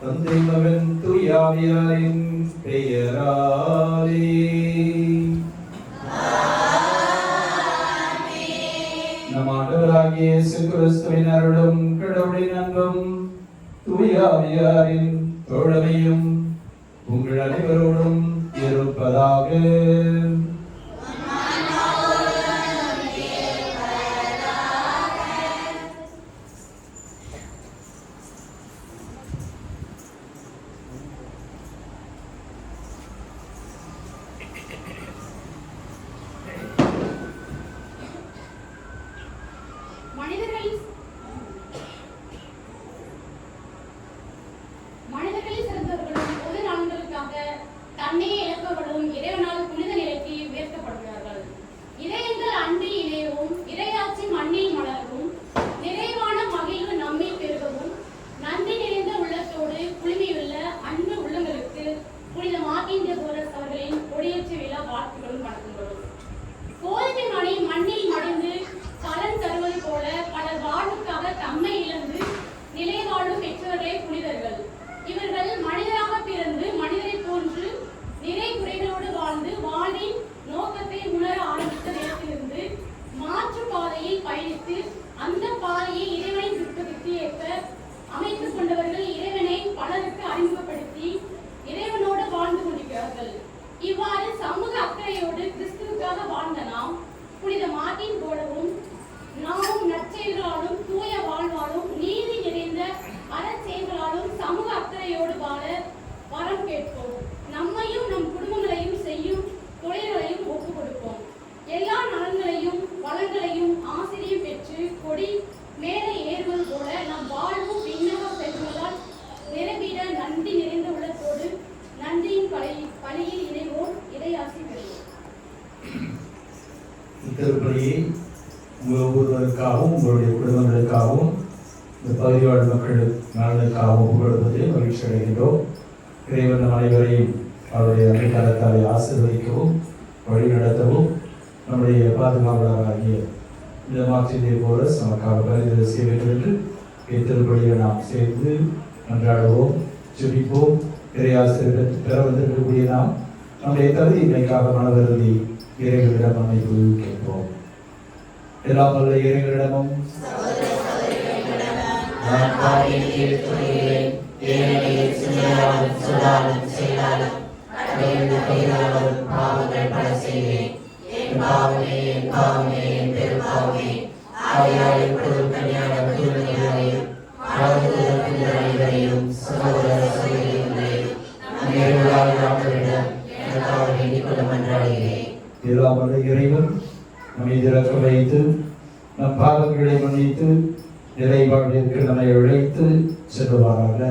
தந்தை மகன் தூயாவியாரின் பெயராலே நம் ஆண்டவராகிய இயேசு கிறிஸ்துவின் அருளும் கடவுளின் அன்பும் தூய ஆவியாரின் தோழமையும் உங்கள் அனைவரோடும் இருப்பதாக. மனிதர்களில் சிறந்தவர்களும் பொது நலன்களுக்காக தன்னையே இழப்பவர்களும் இறைவனால் புனித நிலைக்கு உயர்த்தப்படுகிறார்கள். இதயங்கள் அன்பில் இணையவும், இறையாட்சி மண்ணில் மலரவும், நிறைவான மகிழ்வு நம்மில் பெருகவும், நன்றி நிறைந்த உள்ளத்தோடு குழுமியுள்ள அன்பு உள்ளங்களுக்கு புனித மார்ட்டின் டி போரஸ் அவர்களின் கொடியேற்ற விழா வாழ்த்துக்களும் வணக்கங்களும். கோலத்தின் மணி மண்ணில் மடிந்து பலன் தருவது போல பலர் வாழ்வுக்காக தம்மை இழந்து நிலை வாழ்வு பெற்றவர்களே புனிதர்கள். இவர்கள் மனிதராக பிறந்து மனிதரை போன்று நிறை குறைகளோடு வாழ்ந்து வாழ்வின் நோக்கத்தை உணர ஆரம்பித்த நேரத்திலிருந்து மாற்று பாதையில் பயணித்து அந்த பாதையை இறைவனின் விருப்பத்திற்கு ஏற்ப அமைத்துக் கொண்டவர்கள் இறைவனை பலருக்கு அறிமுகப்படுத்தி இறைவனோடு வாழ்ந்து கொண்டிருக்கிறார்கள். இவ்வாறு சமூக அக்கறையோடு கிறிஸ்துவுக்காக வாழ்ந்த நாம் புனித மார்ட்டின் போலவும் நாமும் நற்செயல்களாலும் தூய வாழ்வாலும் நீதி நிறைந்த அறச்செயல்களாலும் சமூக அக்கறையோடு வாழ வரம் கேட்போம். நம்மையும் நம் குடும்பங்களையும் செய்யும் தொழில்களையும் ஒப்புக் கொடுப்போம். எல்லா நலன்களையும் வளங்களையும் ஆசிரியம் பெற்று கொடி மேலே ஏறுவது போல நம் வாழ்வும் விண்ணக பெறுவதால் நிரம்பிட நன்றி நிறைந்த உள்ளத்தோடு நன்றியின் பலியில் இணைவோம். இறையாசி பெறுவோம். இத்திருப்பலியை உங்கள் ஒவ்வொருவருக்காகவும் உங்களுடைய குடும்பங்களுக்காகவும் இந்த பகுதி வாழ் மக்கள் நலனுக்காகவும் ஒப்புக்கொடுப்பதை மகிழ்ச்சி அடைகின்றோம். இறைவன் நம் அனைவரையும் அவருடைய அனைத்தரத்தாரை ஆசீர்வதிக்கவும் வழி நடத்தவும் நம்முடைய பாதுகாவலராகிய இந்த மார்ட்டின் டி போரஸ் நமக்காக பரிந்துரை செய்ய வேண்டும் என்று இத்திருப்பலியை நாம் சேர்ந்து மன்றாடுவோம், ஜெபிப்போம். இறையாசிரியர் பெற வந்திருக்கக்கூடிய நாம் நம்முடைய தகுதியின்மைக்காக மனவருந்தி இறைவனிடம் மன்னிப்பு கேட்போம். எல்லாம் வல்ல இறைவனிடமும் நான் பாவியை ஏற்றுக்கொள்கிறேன், ஏனெனில் சிந்தனையாலும் சொல்லாலும் செயலாலும் கடவுளுக்கு கையாலும் பாவங்கள் பல செய்தேன். என் பாவமே என் பாவமே என் பெரும்பாவமே. ஆகையால் எப்பொழுதும் கன்னியான தூய்மையாயும் வாழ்வதற்கு அனைவரையும் சகோதர சகோதரிகளையும் எனக்காக வேண்டிக் கொள்ள மன்றாடுகிறேன். எல்லாம் வல்ல இறைவன் நம்மை திறக்க வைத்து நம் பாவங்களை மன்னித்து நிலை வாழ்விற்கு நம்மை உழைத்து செல்வாராக.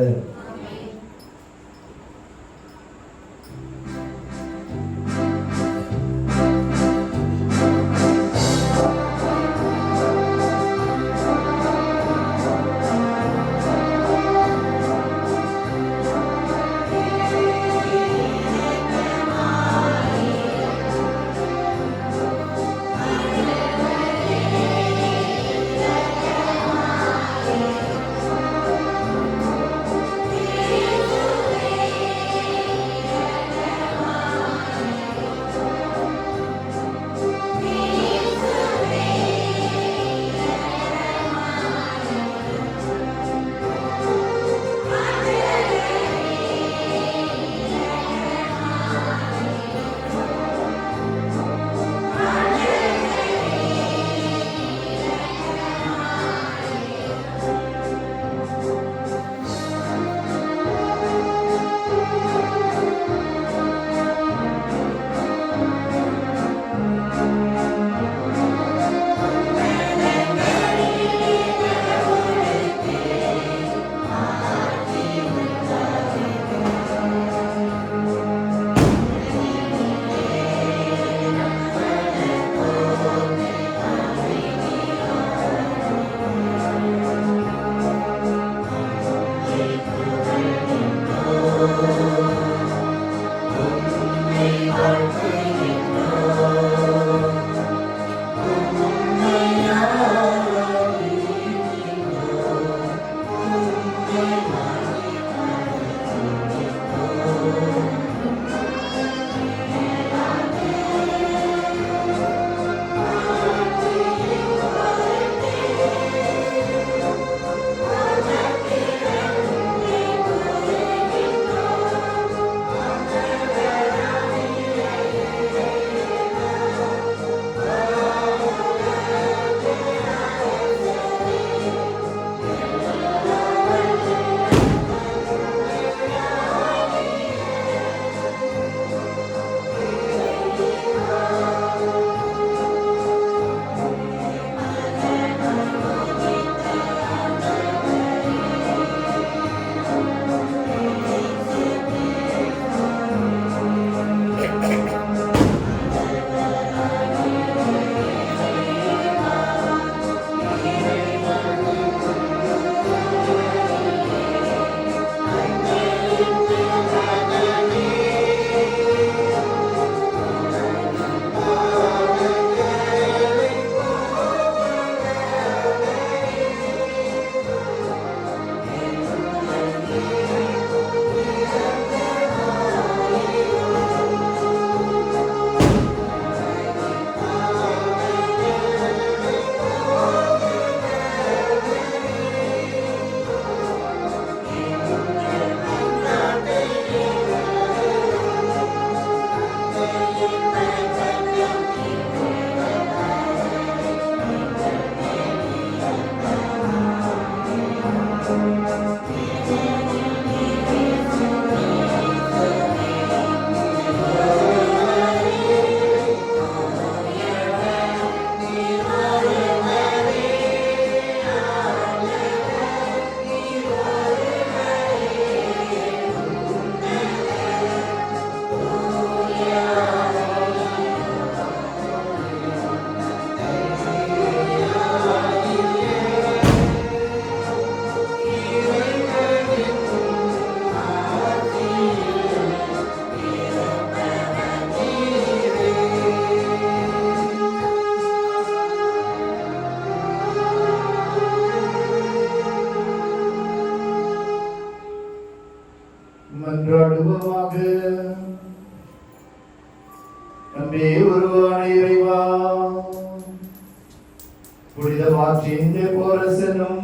புனிதமாற்றின் போரசனும்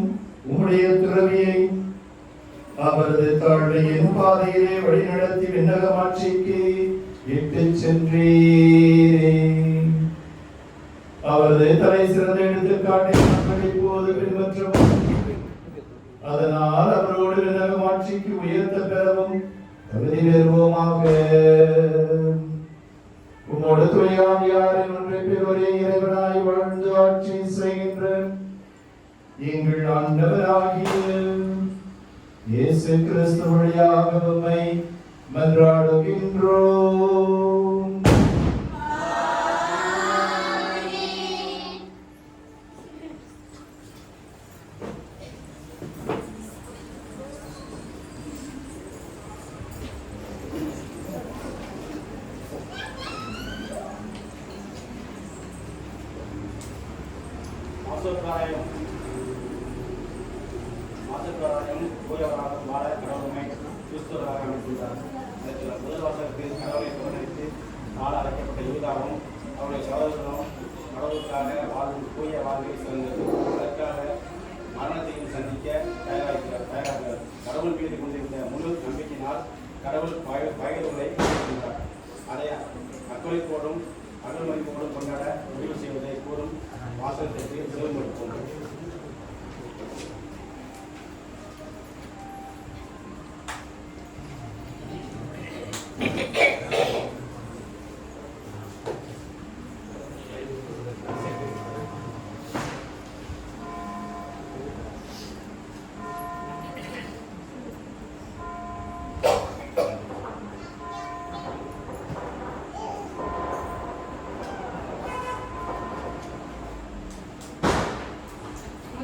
உம்முடைய துறவியை அவரது தாழ்மையின் பாதையிலே வழிநடத்தி விண்ணகமாட்சிக்கு இட்டுச் சென்றீரே. அவரது தலை சிறந்த எடுத்துக்காட்டை மக்கள் இப்போது பின்பற்றவும் அதனால் அவரோடு விண்ணகமாட்சிக்கு உயர்த்த பெறவும் தகுதி பெறுவோமாக. உம்மோடு துணையாவியாரின் ஒன்றை ஒரே இறைவனாய் வாழ்ந்து ஆட்சி செய்கின்ற எங்கள் ஆண்டவராகிய இயேசு கிறிஸ்து வழியாக உம்மை மன்றாடுகின்றோம். தூயவராக வாழ கடவுளை கிறிஸ்துவராக அமைத்துள்ளார். முதல் வாசகத்தில் கடவுளை புறக்கணித்து வாழ அழைக்கப்பட்ட யூதாவும் அவருடைய சகோதரனும் கடவுளுக்காக வாழும் தூய வாழ்வை சிறந்தது. அதற்காக மரணத்தையும் சந்திக்க தயாராகிறார். கடவுள் மீது கொண்டிருந்த முழு நம்பிக்கையினால் கடவுள் பகிர்வுகளை கொண்டிருந்தார். அதை அக்களிப்போடும் அகல்மதிப்போடும் கொண்டாட முடிவு செய்வதை கூறும் வாசகத்திற்கு தேர்ந்தெடுப்போம்.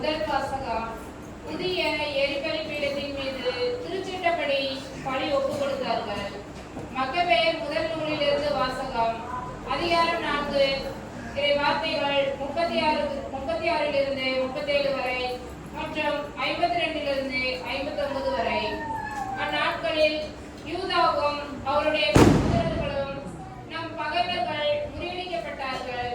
முதல் வாசகம். புதிய எரிபலி பீடத்தின் மீது திருச்சிட்டப்படி பழி ஒப்புக் கொடுத்தார்கள். மக்கபேயர் முதல் நூலிலிருந்து வாசகம். அதிகாரம் 4 இறை வார்த்தைகள் 36 37 வரை மற்றும் 52 59 வரை. அந்நாட்களில் யூதாவும் அவருடைய சகோதரர்களும் நம் பகைவர்கள் முறியடிக்கப்பட்டார்கள்.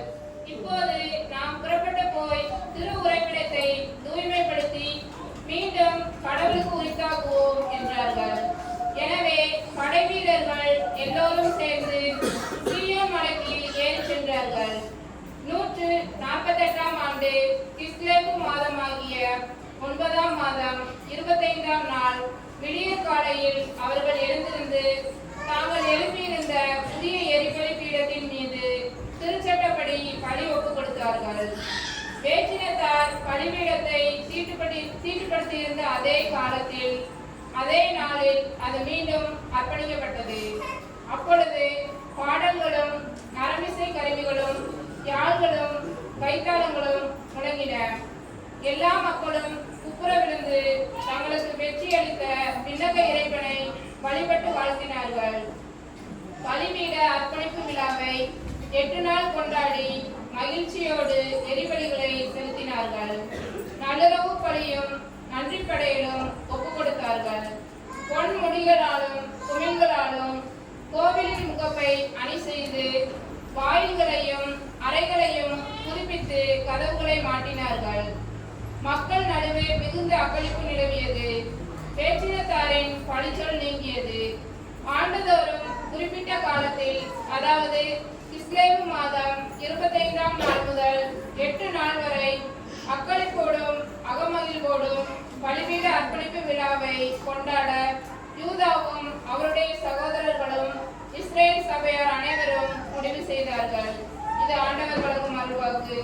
இப்போது நாம் புறப்பட்டு போய் திரு உறைவிடத்தை தூய்மைப்படுத்தி மீண்டும் கடவுளுக்கு உரித்தாக்குவோம் என்றார்கள். எனவே படை வீரர்கள் எல்லோரும் சேர்ந்து சீயோன் மலைக்கு ஏறி சென்றார்கள். 148ஆம் ஆண்டு கிஸ்லேவு மாதமாகிய 9ஆம் மாதம் 25ஆம் நாள் விடியற் காலையில் அவர்கள் எழுந்திருந்து தாங்கள் எழுப்பியிருந்த புதிய எரிபலி பீடத்தின் மீது திருச்சட்டப்படி பழி ஒப்புக் கொடுத்தார்கள். வேற்றினத்தார் பலிபீடத்தை தீட்டுப்படுத்தியிருந்த அதே காலத்தில் அதே நாளில் அது மீண்டும் அர்ப்பணிக்கப்பட்டது. அப்பொழுது பாடல்களும் நரம்பிசை கருவிகளும் யாழ்களும் கைத்தாளங்களும் முழங்கின. எல்லா மக்களும் குப்புற விழுந்து தங்களுக்கு வெற்றி அளித்த விண்ணக இறைவனை வழிபட்டு வாழ்த்தினார்கள். பலிபீட அர்ப்பணிப்பு விழாவை 8 நாள் கொண்டாடி மகிழ்ச்சியோடு எரிபலிகளை செலுத்தினார்கள். நல்லுறவு பலியும் நன்றி படையிலும் ஒப்புக் கொடுத்தார்கள். பொன் முடிகளாலும் குமிழ்களாலும் கோவிலின் முகப்பை அணி செய்து வாயில்களையும் அறைகளையும் புதுப்பித்து கதவுகளை மாட்டினார்கள். மக்கள் நடுவே மிகுந்த அக்களிப்பு நிலவியது. வேற்றினத்தாரின் பழிச்சொல் நீங்கியது. ஆண்டுதோறும் குறிப்பிட்ட காலத்தில், அதாவது கிஸ்லேவு மாதம் 25ஆம் நாள் முதல் 8 நாள் வரை அக்களிப்போடும் அகமகிழ்வோடும் பலிபீட அர்ப்பணிப்பு விழாவை கொண்டாட யூதாவும் அவருடைய சகோதரர்களும் இஸ்ரேல் சபையார் அனைவரும் முடிவு செய்தார்கள். இது ஆண்டவர் வழங்கும் அருள்வாக்கு.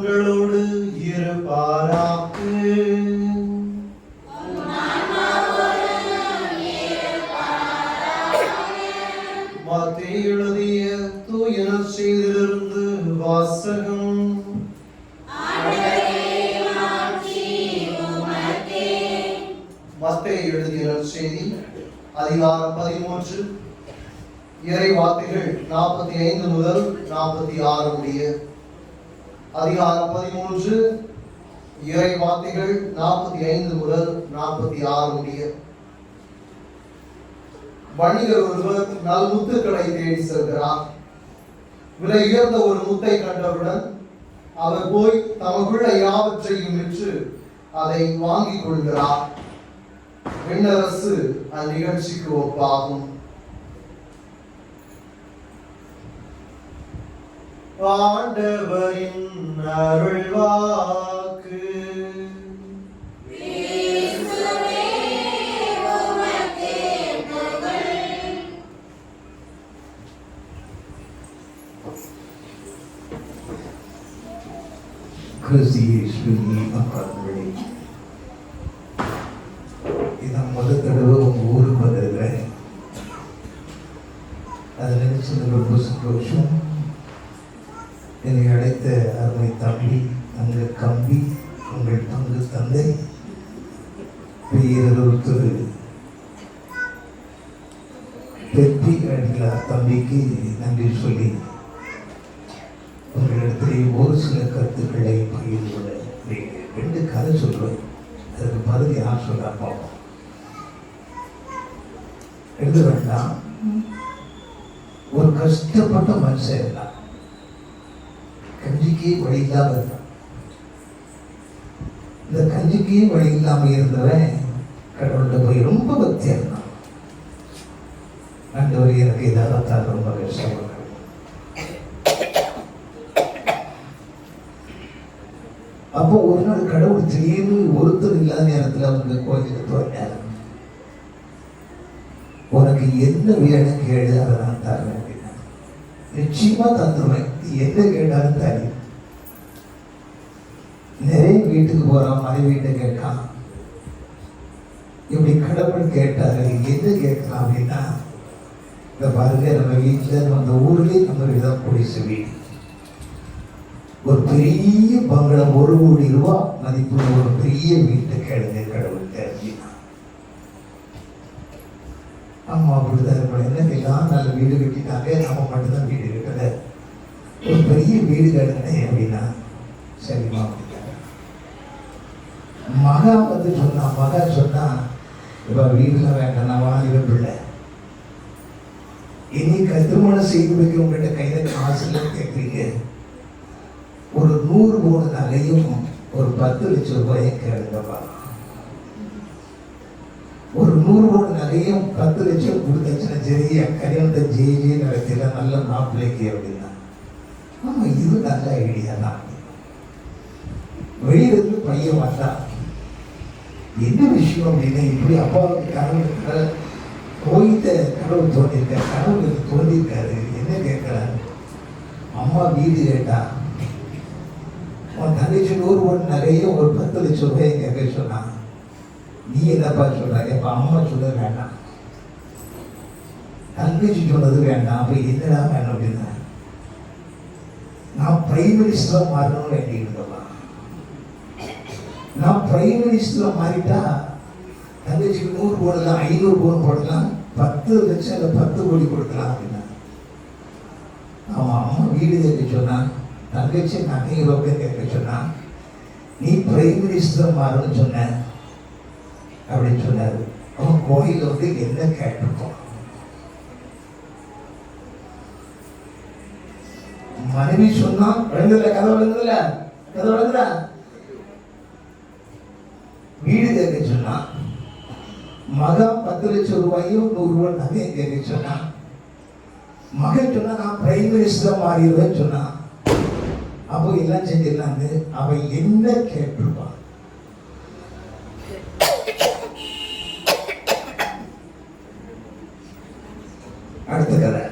உங்களோடு இருப்பாராக. மத்தேயு எழுதிய தூய நற்செய்தியிலிருந்து வாசகம். மத்தேயு எழுதிய நற்செய்தி அதிகாரம் 13 இறை வார்த்தைகள் 45 முதல் 46 முடிய. அதிகாரம் 13 இறை வார்த்தைகள் 45 முதல் 46 முடிய. வணிகர் ஒருவர் நல் முத்துக்களை தேடி செல்கிறார். விலை உயர்ந்த ஒரு முத்தை கண்டவுடன் அவர் போய் தமக்குள்ள யாவற்றையும் விற்று அதை வாங்கிக் கொள்கிறார். விண்ணரசு அந்நிகழ்ச்சிக்கு ஒப்பாகும். ஆண்டவரின் அருள்வாக்கு. மக்களே, இதான் முதல் தடவை உங்க ஊருக்கு வந்திருக்கிறேன். அதை நினைச்சது ரொம்ப சந்தோஷம். என்னை அழைத்த அருமை தம்பி, தங்க கம்பி, உங்கள் பங்கு தந்தை திரு பெற்றி அடிகளார் தம்பிக்கு நன்றி சொல்லி உங்களிடத்திலே ஒரு சில கருத்துக்களை பகிர்ந்து கொள்ள 2 கதை சொல்றேன். அதுக்கு பதில் யார் சொல்றா பார்ப்போம். எழுத வேண்டாம். ஒரு கஷ்டப்பட்ட மனுஷன் இருந்தான். கஞ்சிக்கு வழி இல்லாம இருந்தான். இந்த கஞ்சிக்கு வழி இல்லாம இருந்தவன் கடவுள்கிட்ட போய் ரொம்ப பக்தியா இருந்தான். ஆண்டவர் எனக்கு இதாக ரொம்ப கஷ்டப்படுறேன். அப்போ ஒரு நாள் கடவுள் திடீர்னு ஒருத்தர் இல்லாத நேரத்தில் அவங்க கோயிலுக்கு தோன்றார். உனக்கு என்ன வேணும் கேடு, அதை நான் தரேன் அப்படின்னா. நிச்சயமா தந்துடுவேன், என்ன கேட்டாலும் தரேன். நிறைய வீட்டுக்கு போறான், மனைவிட்ட கேட்கான். இப்படி கடவுள் கேட்டாரு, என்ன கேட்கலாம் அப்படின்னா, இந்த பாருங்க, நம்ம வீட்டில் நம்ம ஊர்லேயே நம்ம விதம் குடிசை வீடு, ஒரு பெரிய பங்களம் 1 கோடி ரூபாய் மதிப்புள்ள ஒரு பெரிய வீட்டை கேளுங்க கடவுள் தெரிஞ்சுனா. அம்மா அப்படிதான் இருக்கணும். என்ன கேட்கலாம், நல்ல வீடு கட்டிட்டாங்க, நம்ம மட்டும்தான் வீடு கட்டல, ஒரு பெரிய வீடு கேளுங்கண்ணே அப்படின்னா. சரிம்மா அப்படின்னாங்க. மகா வந்து சொன்னா, மகா சொன்னா, இப்ப வீடுலாம் வேண்டாம், நான் வாலிப பிள்ளை, இனி திருமணம் செய்து வைக்க உங்கள்கிட்ட கையில காசு கேட்குறீங்க, ஒரு 100 பவுன் நகையும் ஒரு 10 லட்சம் ரூபாயும் கேளுங்கப்பா. ஒரு 100 பவுன் நகையும் 10 லட்சம் கொடுத்தாச்சுன்னா சரி, கல்யாணத்தை ஜெயிஜி நடத்தில நல்ல மாப்பிள்ளைக்கு அப்படின்னா. ஆமா, இது நல்ல ஐடியா தான். வெளியிலிருந்து பையன் வந்தான். என்ன விஷயம் அப்படின்னா, இப்படி அப்பாவுக்கு கடவுள் கோயில கடவுள் தோண்டிருக்காரு, கடவுளுக்கு தோண்டிருக்காரு, என்ன கேட்கிறாரு. அம்மா வீடு கேட்டா, உன் தங்கச்சி 100 பவுன் நகையும் ஒரு 10 லட்சம் ரூபாய் கேட்க சொன்னான். நீ என்னப்பா சொல்றாங்க? அப்ப அம்மா சொன்னது வேண்டாம், தங்கச்சி சொன்னது வேண்டாம். அப்ப என்னடா வேணும் அப்படின்னா, நான் பிரைம் மினிஸ்டரா மாறணும்னு வேண்டியிருந்தப்பா. நான் பிரைம் மினிஸ்டரா மாறிட்டா தங்கச்சிக்கு 100 போடலாம், 500 பவுன் போடலாம், 10 லட்சம் இல்லை 10 கோடி கொடுக்கலாம் அப்படின்னா. அவன் அம்மா வீடு கேட்க சொன்னான், தங்கச்சி நகை ரூபாய் கேட்க சொன்னான். நீ பிரைம் மினிஸ்டர் மாறணும்னு சொன்ன அப்படின்னு சொன்னாரு. அவன் கோயில வந்து என்ன கேட்டிருக்கோம். மனைவி சொன்னா, விளங்குதுல கதை, விளங்குதுல கதை, விளங்குதா? வீடு கேட்க சொன்னா, மகன் 10 லட்சம் ரூபாயும் 100 ரூபாய் நகையும் கேட்க சொன்னா. மகன் சொன்னா, நான் பிரைம் மினிஸ்டர் மாறிடுவேன்னு சொன்னான். அப்போ எல்லாம் செஞ்சிடலாங்க. அவன் என்ன கேட்டிருப்பான்? அடுத்த கதை.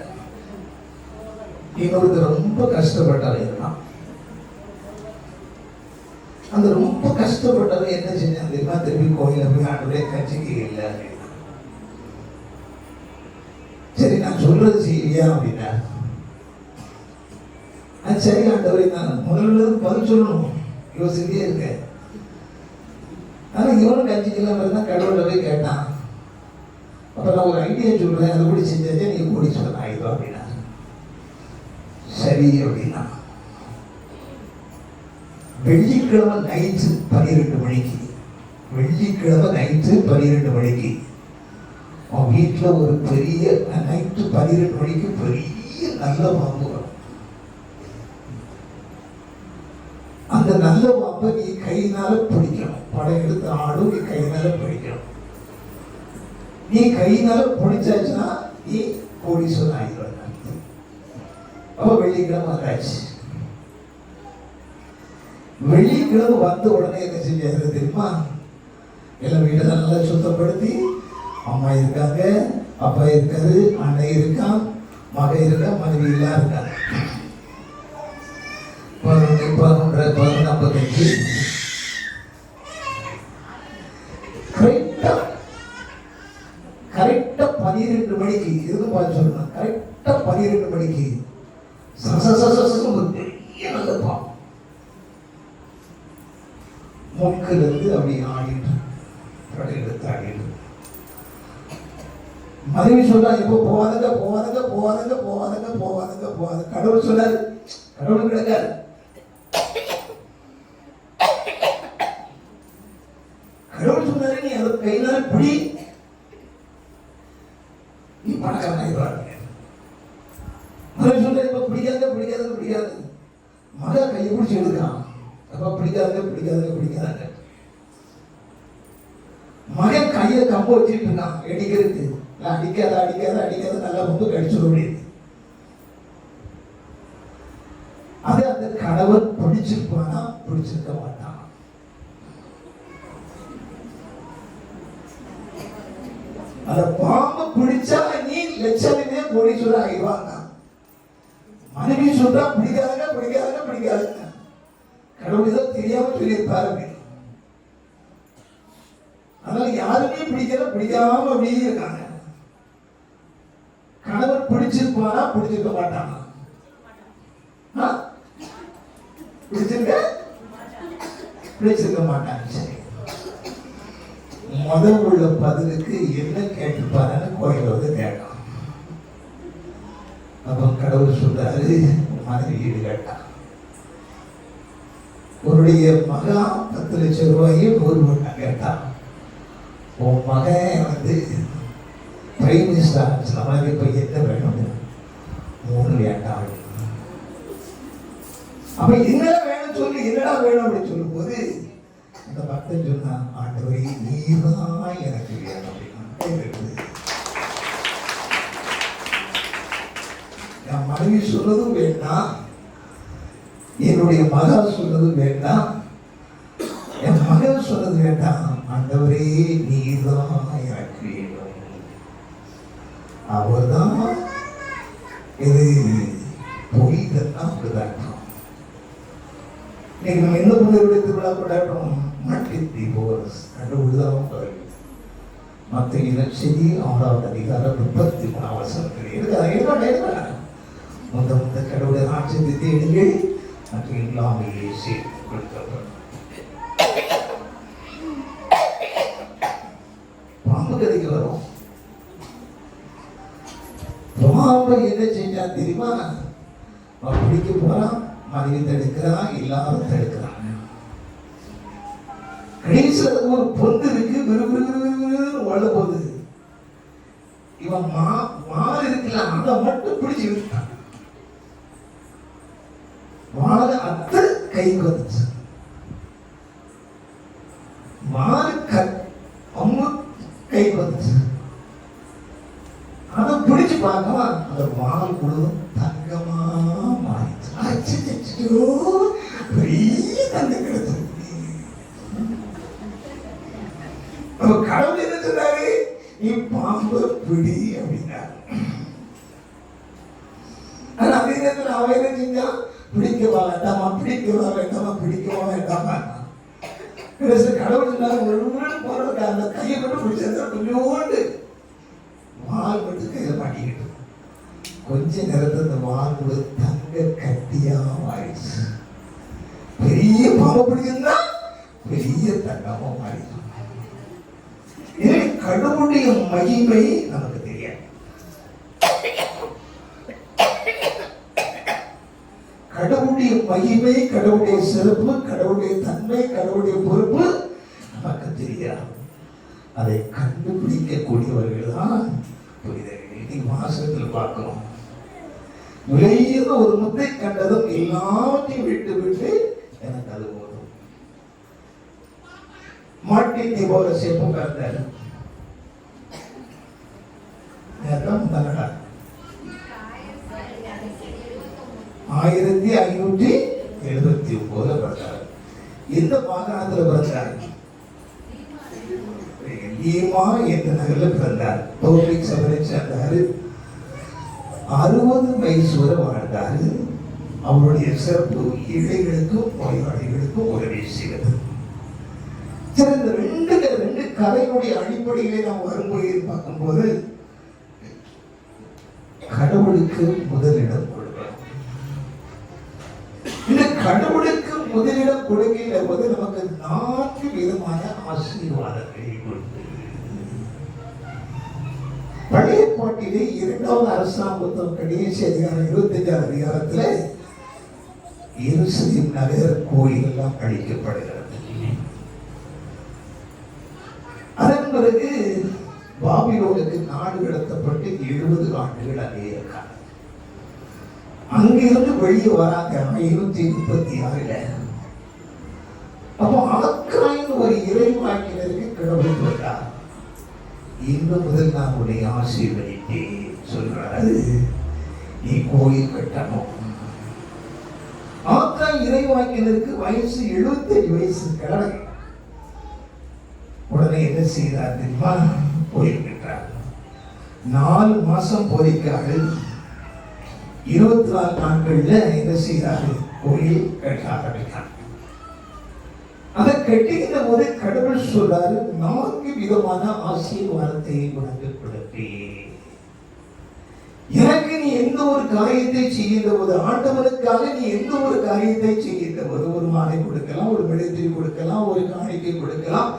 இன்னொருத்தர் ரொம்ப கஷ்டப்பட்டார். அந்த ரொம்ப கஷ்டப்பட்டவன் என்ன செஞ்சான் தெரியுமா? திருப்பி கோயில போய் ஆண்டவரே கட்சிக்கு இல்லை அப்படின்னா. சரி நான் சொல்றது செய்வியா அப்படின்னா, அது சரி ஆண்டவரே நான் முதல்ல பதில் சொல்லணும் யோசிக்கிட்டே இருக்கேன். ஆனா இவனும் கட்சிக்கெல்லாம் இருந்தா கடவுளை போய் கேட்டான். அப்ப நான் ஒரு ஐடியா சொல்றேன், அதை கூட செஞ்சாச்சே நீ கூடி சொல்ல ஆயிடும் அப்படின்னா. சரி அப்படின்னா வெள்ளிக்கிழமை நைட்டு 12 மணிக்கு, வெள்ளிக்கிழமை நைட்டு 12 மணிக்கு அவன் வீட்டில் ஒரு பெரிய நைட்டு 12 மணிக்கு பெரிய நல்ல பாம்பு வரும். அந்த நல்ல பாம்பை நீ கையினால பிடிக்கணும். படம் எடுத்து ஆடும், நீ கையினால பிடிக்கணும். நீ கையினால பிடிச்சாச்சுன்னா நீ கோடீஸ்வரன் ஆகிடுவாங்க. அப்ப வெள்ளிக்கிழமை ஆச்சு. வெள்ளிக்கிழமை வந்த உடனே என்ன செஞ்சாரு தெரியுமா? எல்லாம் வீட்டை நல்லா சுத்தப்படுத்தி, அம்மா இருக்காங்க, அப்பா இருக்காரு, அண்ணன் இருக்கான், மகை இருக்கா, மனைவி எல்லாம் இருக்காங்க. 11, 11, 11:55 கரெக்டா 12 மணிக்கு இதுக்கும் பார்த்து சொல்லணும். கரெக்டா 12 மணிக்கு ஒரு பெரிய நல்ல பாம்பு மூக்கில் இருந்து அப்படி ஆடிட்டு எடுத்து ஆடிட்டு. மனைவி சொல்றா, எப்போ போவாதுங்க போவாதுங்க போவாதுங்க போவாதுங்க போவாதுங்க போவாது. கடவுள் சொன்னாரு, கடவுள் கிடைக்காது. கடவுள் சொன்னாரு, நீ அதை கையினால பிடி, நீ பணக்காரன் ஆயிடுவாங்க. மகன் சொல்ற, இப்ப பிடிக்காத பிடிக்காத பிடிக்காது. மக கையை பிடிச்சி எடுக்கிறான். அப்ப பிடிக்காதுங்க பிடிக்காதுங்க பிடிக்காதாங்க. மகன் கையை கம்ப வச்சுட்டு இருக்கான் அடிக்கிறதுக்கு. அடிக்காத அடிக்காத அடிக்காத நல்லா வந்து கடிச்சிட முடியுது. அது அந்த கணவன் பிடிச்சிருப்பானா பிடிச்சிருக்க மாட்டான். அந்த பாம்பு பிடிச்சா நீ லட்சமே கோடீஸ்வரன் ஆகிடுவாங்க. மனைவி சொல்றா, பிடிக்காதுங்க பிடிக்காதுங்க பிடிக்காதுங்க. கடவுள் ஏதோ தெரியாம சொல்லியிருப்பாரு. அதனால யாருமே பிடிக்காம அப்படியே இருக்காங்க. கணவன் பிடிச்சிருப்பானா பிடிச்சிருக்க மாட்டானா? பிடிச்சிருக்க மாட்டாங்க. சரி, முதல் உள்ள பதிலுக்கு என்ன கேட்டுப்பாருன்னு கோயில வந்து கேட்டான். அப்ப கடவுள் சொல்றாரு, மனைவி வீடு கேட்டான். உன்னுடைய மகா 10 லட்சம் ரூபாயும் 100 மணி கேட்டான். உன் மகன் வந்து பிரைம் மினிஸ்டர் ஆச்சு, நம்மளுக்கு இப்ப என்ன வேணும்? 3 வேண்டாம். அப்ப என்னடா வேணும் சொல்லு, என்னடா வேணும் அப்படின்னு சொல்லும் போது அந்த பக்தன் சொன்னான், ஆண்டவரே நீதான் எனக்கு வேணும் அப்படின்னு. என் மனைவி சொன்னதும் வேண்டாம், என்னுடைய மகா சொன்னதும் வேண்டாம், என் மகன் சொன்னது வேண்டாம். ஆண்டவரே நீதான் எனக்கு வேணும். அவர்தான் இது பொய்தான் அப்படிதான். இன்னைக்கு நம்ம என்ன புனிதருடைய திருவிழா கொண்டாடுறோம்? மாட்டின் டிவோர்ஸ். கடவுள் தான் பதில். மத்திய நற்செய்தி 6வது அதிகாரம் 33வது வசனத்தில் முந்த கடவுளை ராஜ்யத்தை தேடுங்கள், மற்ற எல்லாமே சேர்த்து கொடுக்கப்படும். பாம்பு கதைக்கு வரும். பாம்பு என்ன செஞ்சா தெரியுமா? பிடிக்க போறான், மனைவி தடுக்கிறான், எல்லாரும் தடுக்கிறான். கடைசியில் ஒரு பொந்து இருக்கு, விறுவிறு வள போகுது. இவன் மாறு இருக்குல்ல, அதை மட்டும் பிடிச்சு விட்டான். மாறு அத்து கைக்கு வந்துச்சு. மாறு அம்மு கைக்கு வந்துச்சு. அதை பிடிச்சு பார்க்கலாம், அந்த மால் முழுவதும் தங்கமா மாறிச்சு. பெரிய தங்கம் கிடைச்சது. கடவுள் என்ன சொன்னாரு? நீ பாம்பு பிடி அப்படின்னா. அதே நேரத்தில் அவன் என்ன செஞ்சான்? பிடிக்கவா வேண்டாமா, பிடிக்கவா வேண்டாமா, பிடிக்கவா வேண்டாமா. கடவுள் போறதுக்கு அந்த கையை மட்டும் பிடிச்சா கொஞ்சோண்டு வால் மட்டும் கையில மாட்டிக்கிட்டு கொஞ்ச நேரத்தில் அந்த வால் கூட தங்க கட்டியா ஆயிடுச்சு. பெரிய பாம்பு பிடிச்சிருந்தா பெரிய தங்கமா மாறிடும். கடவுளுடைய மகிமை நமக்கு தெரியாது. கடவுளுடைய மகிமை, கடவுளுடைய சிறப்பு, கடவுளுடைய தன்மை, கடவுளுடைய பொறுப்பு நமக்கு தெரியாது. அதை கண்டுபிடிக்கக்கூடியவர்கள் தான் புரிதர்கள். இன்னைக்கு வாசகத்தில் பார்க்கிறோம், விலையில ஒரு முத்தை கண்டதும் எல்லாத்தையும் விட்டு விட்டு எனக்கு அது போதும். மார்ட்டின் டிபோரஸ் எப்போ பிறந்தார்? 1579 பிறந்தார். எந்த மாகாணத்தில் பிறந்தார்? லீமா என்ற நகரில் பிறந்தார். தோபிக் சபரை சேர்ந்தார். 60 வயசு வரை வாழ்ந்தார். அவருடைய சிறப்பு இழைகளுக்கும் நோயாளிகளுக்கும் உதவி செய்வது. சரி, இந்த ரெண்டு கதையினுடைய அடிப்படையிலே நாம் வரும்போது பார்க்கும்போது கடவுளுக்கு முதலிடம் கொடுக்கணும். இந்த கடவுளுக்கு முதலிடம் கொடுக்கின்ற போது நமக்கு 4 விதமான ஆசீர்வாதங்களை கொடுத்து, பழைய பாட்டிலே 2வது அரசாங்கத்தின் கடைசி அதிகாரம் 25வது அதிகாரத்தில் எருசலேம் நகர கோயில் எல்லாம் அழிக்கப்படுகிறது. அதன் பிறகு பாபிலோனுக்கு நாடு கடத்தப்பட்டு 70 ஆண்டுகள் அங்கே இருக்காங்க. அங்கிருந்து வெளியே வராங்க 536. அப்போ ஆக்காயின் ஒரு இறைவாக்கினருக்கு கடவுள் சொல்றார், இன்று முதல் நான் உன்னை ஆசீர்வதித்தேன் சொல்றாரு, நீ கோயில் கட்டணும். ஆக்காய் இறைவாக்கினருக்கு வயசு 75 வயசு கடவுள். உடனே என்ன செய்தார் தெரியுமா? கோயில் கட்டார். 4 மாசம் போதிக்காரு. 24 நாட்கள்ல என்ன செய்தாரு? கோயில் கட்ட ஆரம்பித்தார். அதை கட்டுகின்ற போது கடவுள் சொல்றாரு, 4 விதமான ஆசீர்வாதத்தை உனக்கு கொடுப்பேன். எனக்கு நீ எந்த ஒரு காரியத்தை செய்கின்ற போது, ஆண்டவனுக்காக நீ எந்த ஒரு காரியத்தை செய்கின்ற போது, ஒரு மாலை கொடுக்கலாம், ஒரு மெழுகுதிரி கொடுக்கலாம், ஒரு காணிக்கை கொடுக்கலாம்.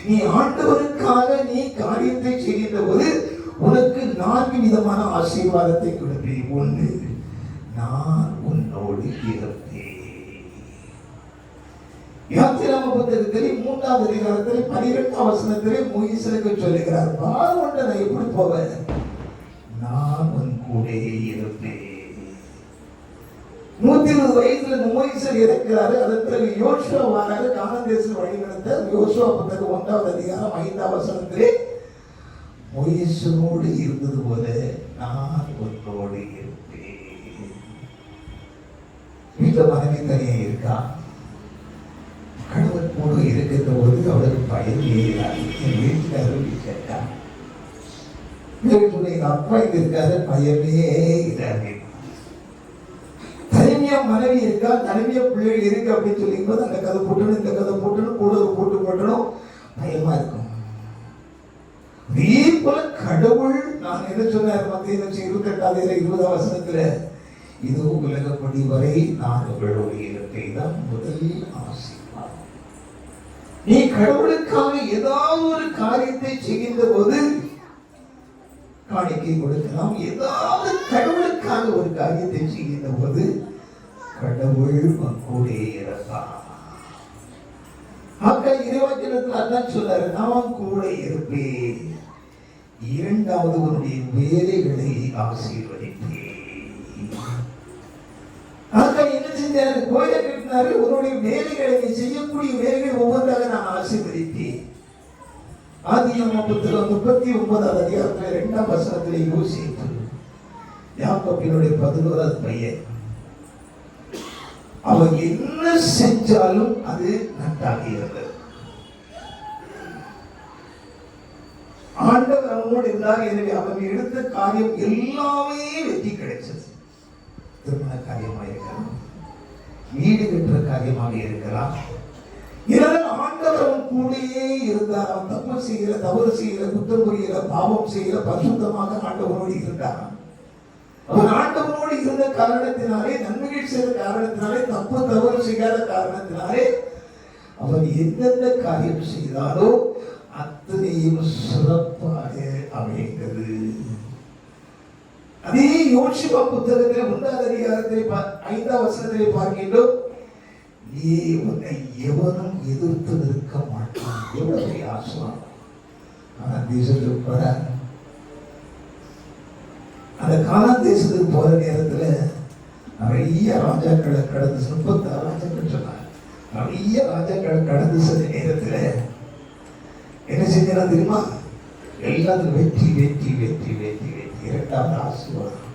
நீ ஆண்டவருக்காக நீ காரியத்தை செய்கின்ற போது உனக்கு 4 விதமான ஆசீர்வாதத்தை கொடுப்பேன். 1, நான் உன்னோடு இருப்பேன். யாத்திராம புத்தகத்திலே 3வது அதிகாரத்தில் 12வது வசனத்திலே மோசேக்கு சொல்லுகிறார், பாவண்ட நான் எப்படி போவேன்? நான் உன் கூட இருப்பேன். 120 வயசுல மோசே இறக்கிறாரு. அதன் பிறகு யோசுவா வராரு, கானான் தேசம் வழிநடத்த. யோசுவா புத்தகம் 1வது அதிகாரம் 5வது வசனத்திலே மோசேயோடு இருந்தது போல நான் உன்னோடு இருப்பேன். வீட்டுல மனைவி தனியா இருக்கா, கணவன் கூட இருக்கின்ற போது அவளுக்கு பயம் ஏறாது. என் வீட்டுக்காரர் கேட்டா, எங்க அப்பா இங்க இருக்காரு, பயமே இல்லாது. தனிமையா மனைவி இருக்கா, தனிமையா பிள்ளைகள் இருக்கு அப்படின்னு சொல்லிக்கும் போது அந்த கதை போட்டணும், இந்த கதை போட்டணும், கூட ஒரு போட்டு போட்டணும், பயமா இருக்கும். இதே போல கடவுள் நான் என்ன சொன்னார்? மத்திய 28வது 20வது வசனத்துல, இது உலகப்படி வரை நான் உங்களோடு இருப்பேன். தான் முதல் ஆசீர்வாதம். நீ கடவுளுக்காக ஏதாவது ஒரு காரியத்தை செய்கின்ற போது காணிக்கை கொடுக்கலாம். ஏதாவது கடவுளுக்காக ஒரு காரியத்தை செய்கின்ற போது கடவுள் கூட இருப்பார். ஆக்கா இறைவாக்கினத்தில் அதான் சொன்னாரு, நான் கூட இருப்பேன். 2வது உன்னுடைய வேலைகளை ஆசீர்வதிப்பேன். ஆக்கா என்ன செஞ்சாரு? கோயிலை கட்டினாரு. உன்னுடைய வேலைகளை நீ செய்யக்கூடிய வேலைகள் ஒவ்வொன்றாக நான் ஆசீர்வதிப்பேன். ஆதியாகமம் புத்தகம் 39வது அதிகாரத்தில் 2ஆம் வசனத்திலே யோசேப்பு, யாக்கோபினுடைய 11வது பையன், அவன் என்ன செஞ்சாலும் அது நன்றாக இருந்தது. ஆண்டவர் அவனோடு இருந்தார். எனவே அவன் எடுத்த காரியம் எல்லாமே வெற்றி கிடைச்சது. திருமண காரியமாக இருக்கலாம், வீடு கட்டுற காரியமாக இருக்கலாம், ஆண்டவர் அவன் கூடயே இருந்தார். அவன் தப்பு செய்யல, தவறு செய்யல, குற்றம் புரியல, பாவம் செய்யல, பரிசுத்தமாக ஆண்டவரோடு இருந்தான். அவன் ஆண்டவரோடு இருந்த காரணத்தினாலே, நன்மைகள் செய்த காரணத்தினாலே, தப்பு தவறு செய்யாத காரணத்தினாலே அவன் எந்தெந்த காரியம் செய்தாலோ அத்தனையும் சிறப்பாக அமைந்தது. அதே யோசிவா புத்தகத்தில் 1ஆம் அதிகாரத்தில் 5ஆம் வசனத்திலே பார்க்கின்றோம், நீ உன்னை எவனும் எதிர்த்து நிற்க மாட்டான். எவ்வளவு ஆசீர்வாதம்! கானான் தேசத்துக்கு போற, அந்த கானான் தேசத்துக்கு போற நேரத்துல நிறைய ராஜாக்களை கடந்து 36 ராஜாக்கள் சொன்னாங்க. நிறைய ராஜாக்களை கடந்து சென்ற நேரத்துல என்ன செஞ்சான் தெரியுமா? எல்லாத்துக்கும் வெற்றி வெற்றி வெற்றி வெற்றி வெற்றி. 2வது ஆசீர்வாதம்.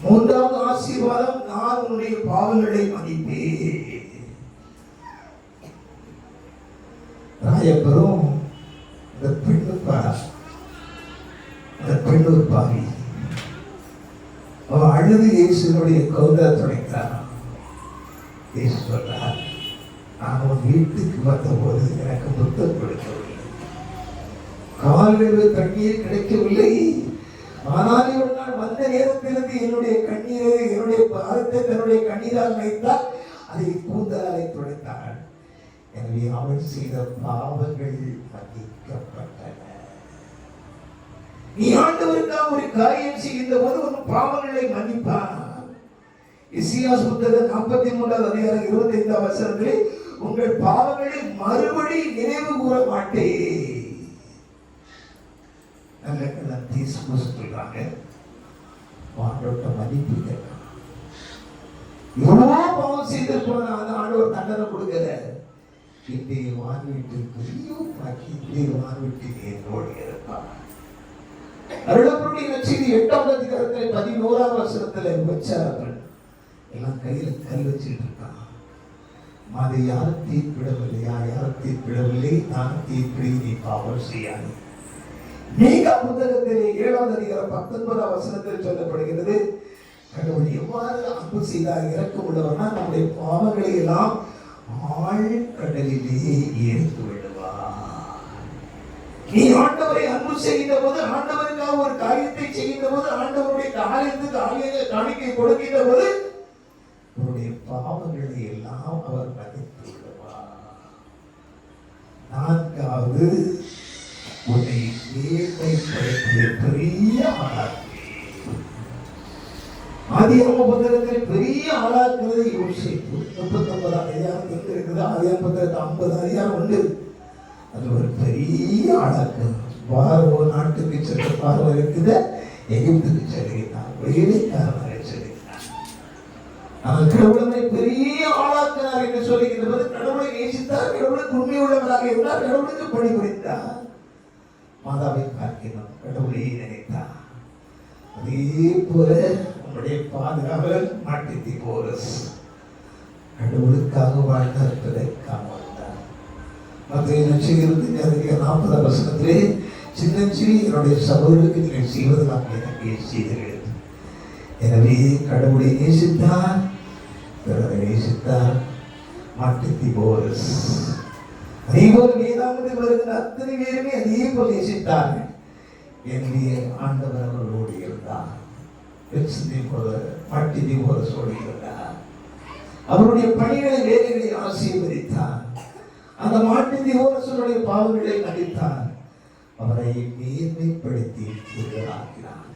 3வது ஆசீர்வாதம், நான் உன்னுடைய பாவங்களை மன்னிப்பேன். ராயப்பரும் இந்த பெண்ணு பாவி அவன் அழுது இயேசுனுடைய கௌரவ துடைக்கிறான். இயேசு சொல்றார், நான் உன் வீட்டுக்கு வந்தபோது எனக்கு முத்தம் கொடுக்கவில்லை, கால்களில் தண்ணீர் கிடைக்கவில்லை, ஆனால் இவன் நான் வந்த நேரத்திலிருந்து என்னுடைய கண்ணீரை, என்னுடைய பாரத்தை தன்னுடைய கண்ணீரால் வைத்தால் அதை கூந்தலாலை துடைத்தாள். எனவே அவன் செய்த பாவங்கள் மன்னிக்கப்பட்டன. நீ ஆண்டவருக்காக ஒரு காரியம் செய்கின்ற போது உன் பாவங்களை மன்னிப்பான். இசையாஸ் புத்தகம் 43ஆம் அதிகாரம் 25ஆம் வசனத்திலே, உங்கள் பாவங்களை மறுபடி நினைவு கூற மாட்டேன். நல்ல தீர்ப்பு சொல்றாங்க, ஆண்டவர்கிட்ட மன்னிப்பு கேட்கலாம். இவ்வளவு பாவம் செய்து போன ஆண்டவர் தண்டனை கொடுக்கல. இன்றைய வாழ்வீட்டுக்கு இன்றைய வாழ்வீட்டுக்கு என்னோடு இருப்பார். அருளப்பருடைய நற்செய்தி 8ஆம் அதிகாரத்தில் 11ஆம் வசனத்தில் வச்சார்கள் எல்லாம் கையில கல் வச்சுட்டு இருக்கான். அதை யாரும் தீர்ப்பிடவில்லையா? யாரும் தீர்ப்பிடவில்லை, நான் தீர்ப்பிடி, நீ பாவம் செய்யாது. மீகா புத்தகத்திலே 7ஆம் அதிகாரம் 19ஆம் வசனத்தில் சொல்லப்படுகிறது, கடவுள் எவ்வாறு அன்பு செய்தார், இறக்கம் உள்ளவர்னா நம்முடைய பாவங்களை எல்லாம் ஆழ்கடலிலே ஏறித்து விடுவார். நீ ஆண்டவரை அன்பு செய்கின்ற போது, ஆண்டவருக்காக ஒரு காரியத்தை செய்கின்ற போது, ஆண்டவருடைய காரியத்துக்கு காணிக்கை கொடுக்கின்ற போது உன்னுடைய பாவங்களை எல்லாம் அவர் மன்னித்து விடுவார். 4வது, உன்னை மேன்மைப்படுத்திய பெரிய ஆளாக்குவேன். ஆதியாகம புத்தகத்தில் பெரிய ஆளாக்குறது யோசிப்பு 39ஆம் அதிகாரம் இருக்குது. ஆதியாகம புத்தகத்தில் 50 அதிகாரம் உண்டு. அது ஒரு பெரிய ஆளாக்கு. பார்வோ நாட்டுக்கு சென்ற பார்வை இருக்குது, எகிப்துக்கு செல்கிறார், வேலைக்காரனாக செல்கிறார். ஆனால் கடவுளை பெரிய ஆளாக்கினார் என்று சொல்லுகின்ற போது, கடவுளை நேசித்தார், கடவுளுக்கு உண்மை உள்ளவராக இருந்தார், கடவுளுக்கு பணிபுரிந்தார். மாதாவை பார்க்கிறோம், கடவுளை நினைத்தார். அதே போல உங்களுடைய பாதுகாவலர் மாட்டித்திபோரஸ் கடவுளுக்காக வாழ்ந்தார், பிழைக்காக வாழ்ந்தார். மத்திய நட்சத்திரத்தின் 40ஆம் வசனத்திலே, சின்னஞ்சிறி என்னுடைய சகோதரருக்கு நீங்கள் செய்வதெல்லாம் எனக்கு செய்தீர்கள். எனவே கடவுளை நேசித்தார், பிறரை நேசித்தார். மாட்டித்திபோரஸ் அதேபோல் வேதாகமத்தில் வருகிற அத்தனை பேருமே அதே போல் நேசித்தார்கள். எனவே ஆண்டவர் அவர்களோடு இருந்தார். மாட்டித்திபோரஸோடு இருந்தார். அவருடைய பணிகளை, வேலைகளை ஆசீர்வதித்தார். அந்த மாட்டித்திபோரஸுடைய பாவங்களை மன்னித்தார். அவரை மேன்மைப்படுத்தி ஆக்கினார்.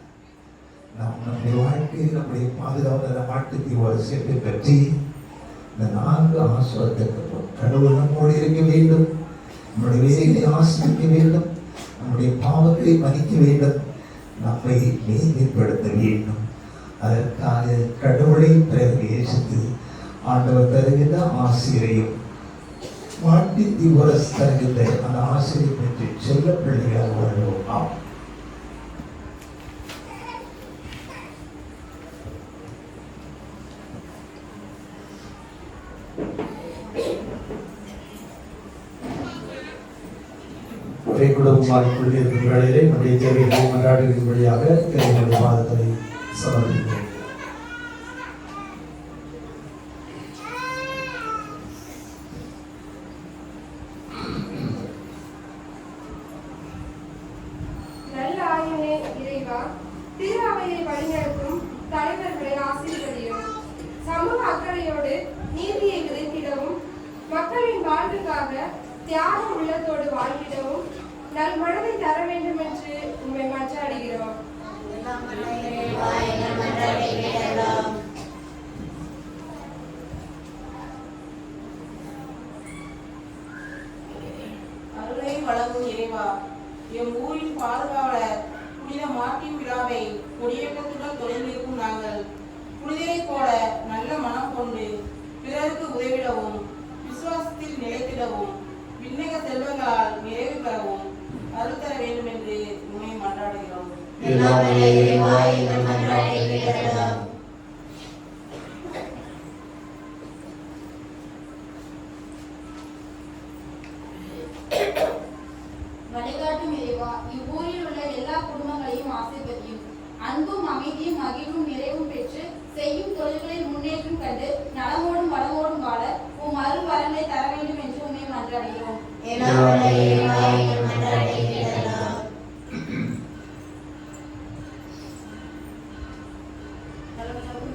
நாம் நம்முடைய வாழ்க்கையில் நம்முடைய பாதுகாவலர் மாட்டித்திபோரஸை பற்றி இந்த 4 ஆசீர்வாதத்தை கடவுள் நம்மோடு இருக்க வேண்டும், நம்முடைய வேலைகளை ஆசீர்வதிக்க வேண்டும், நம்முடைய பாவத்தை மன்னிக்க வேண்டும், நம்மை மேன்மைப்படுத்த வேண்டும். அதற்காக கடவுளை பிரவேசித்து ஆண்டவர் தருகின்ற ஆசிரியரையும் மாட்டித்திபோரஸ் தருகின்ற அந்த ஆசிரியை பற்றி செல்ல பிள்ளைகளாக வாழ்வோம். ஒரே குடும்பமாக கொண்டிருக்கும் வேளையிலே நம்முடைய தேவைகளை மன்றாடுகின்றபடியாக இறைவனுடைய பாதத்தை சமர்ப்பிக்கிறேன். வழிநடத்தும் தலைவர்களை ஆசீர்வதியும். சமூக அக்கறையோடு நீதியை விதைத்திடவும், மக்களின் வாழ்வுக்காக தியாகம் உள்ளத்தோடு வாழ்ந்திடவும் நல் மனதை தர வேண்டும் என்று உண்மை மன்றாடுகிறோம். அருளை வழங்கும் இறைவா, எம் ஊரின் பாதுகாவலர் புனித மார்ட்டின் விழாவை கொடியேற்றத்துடன் தொடங்கியிருக்கும் நாங்கள் புனிதரைப் போல நல்ல மனம் கொண்டு பிறருக்கு உதவிடவும், விசுவாசத்தில் நிலைத்திடவும், விண்ணக செல்வங்களால் நிறைவு பெறவும் அருள் தர வேண்டும் என்று உண்மை மன்றாடுகிறோம். வழிகாட்டும் இறைவா, இவ்வூரில் உள்ள எல்லா குடும்பங்களையும் ஆசீர்வதியும். அன்பும் அமைதியும் மகிழ்வும் நிறைவும் பெற்று செய்யும் தொழில்களில் முன்னேற்றம் கண்டு நலமோடும் வளமோடும் வாழ உம் அருள் வரங்களை தர வேண்டும் என்று உண்மை மன்றாடுகிறோம்.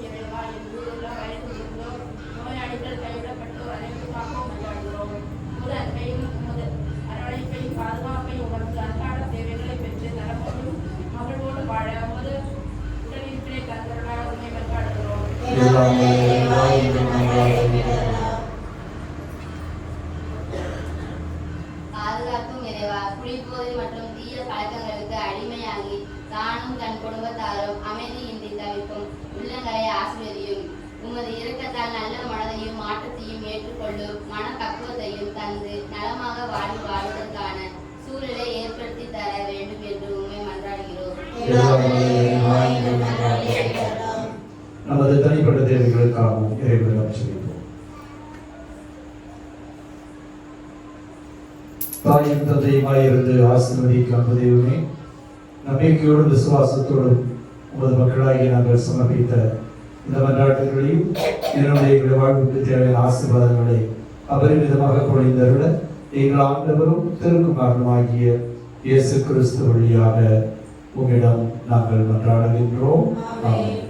இறைவா, எங்கூருள்ள வயதுள்ளோர், நோயாளிகள், கைவிடப்பட்டோர் அனைவருக்காக மன்றாடுகிறோம். உமது அன்பையும் உமது அரவணைப்பையும் பாதுகாப்பையும் உமது அன்றாட சேவைகளை பெற்று நலமோடும் மகிழ்வோடும் வாழ உமது உடனிருப்பினை தந்தருளாக உண்மை மன்றாடுகிறோம். பாதுகாக்கும் இறைவா, குடிபோதை மற்றும் தீய பழக்கங்களுக்கு அடிமையாகி தானும் தன் குடும்பத்தாரும் அமைதியின்றி தவிர்க்கும் உள்ளங்களை ஆசீர்வதியும். உமது இரக்கத்தால் நல்ல மனதையும் மாற்றத்தையும் ஏற்றுக்கொள்ளும் மனப்பக்குவத்தையும் தந்து நலமாக வாழ்வதற்கான சூழலை ஏற்படுத்தி தர வேண்டும் என்று உண்மை மன்றாடுகிறோம். நமது தனிப்பட்ட தேவைகளுக்காகவும் இறைவனிடம் செல்வோம். தாயும் தந்தையுமாய் இருந்து ஆசீர்வதிக்கும் தெய்வமே, நம்பிக்கையோடும் விசுவாசத்தோடும் உமது மக்களாகிய நாங்கள் சமர்ப்பித்த இந்த மன்றாட்டுகளையும் என்னுடைய வாழ்வுக்கு தேவையான ஆசீர்வாதங்களை அபரிமிதமாக பொழிந்தருட எங்கள் ஆண்டவரும் திருக்குமாரனுமாகிய இயேசு கிறிஸ்து வழியாக உம்மிடம் நாங்கள் மன்றாடுகின்றோம். ஆமென்.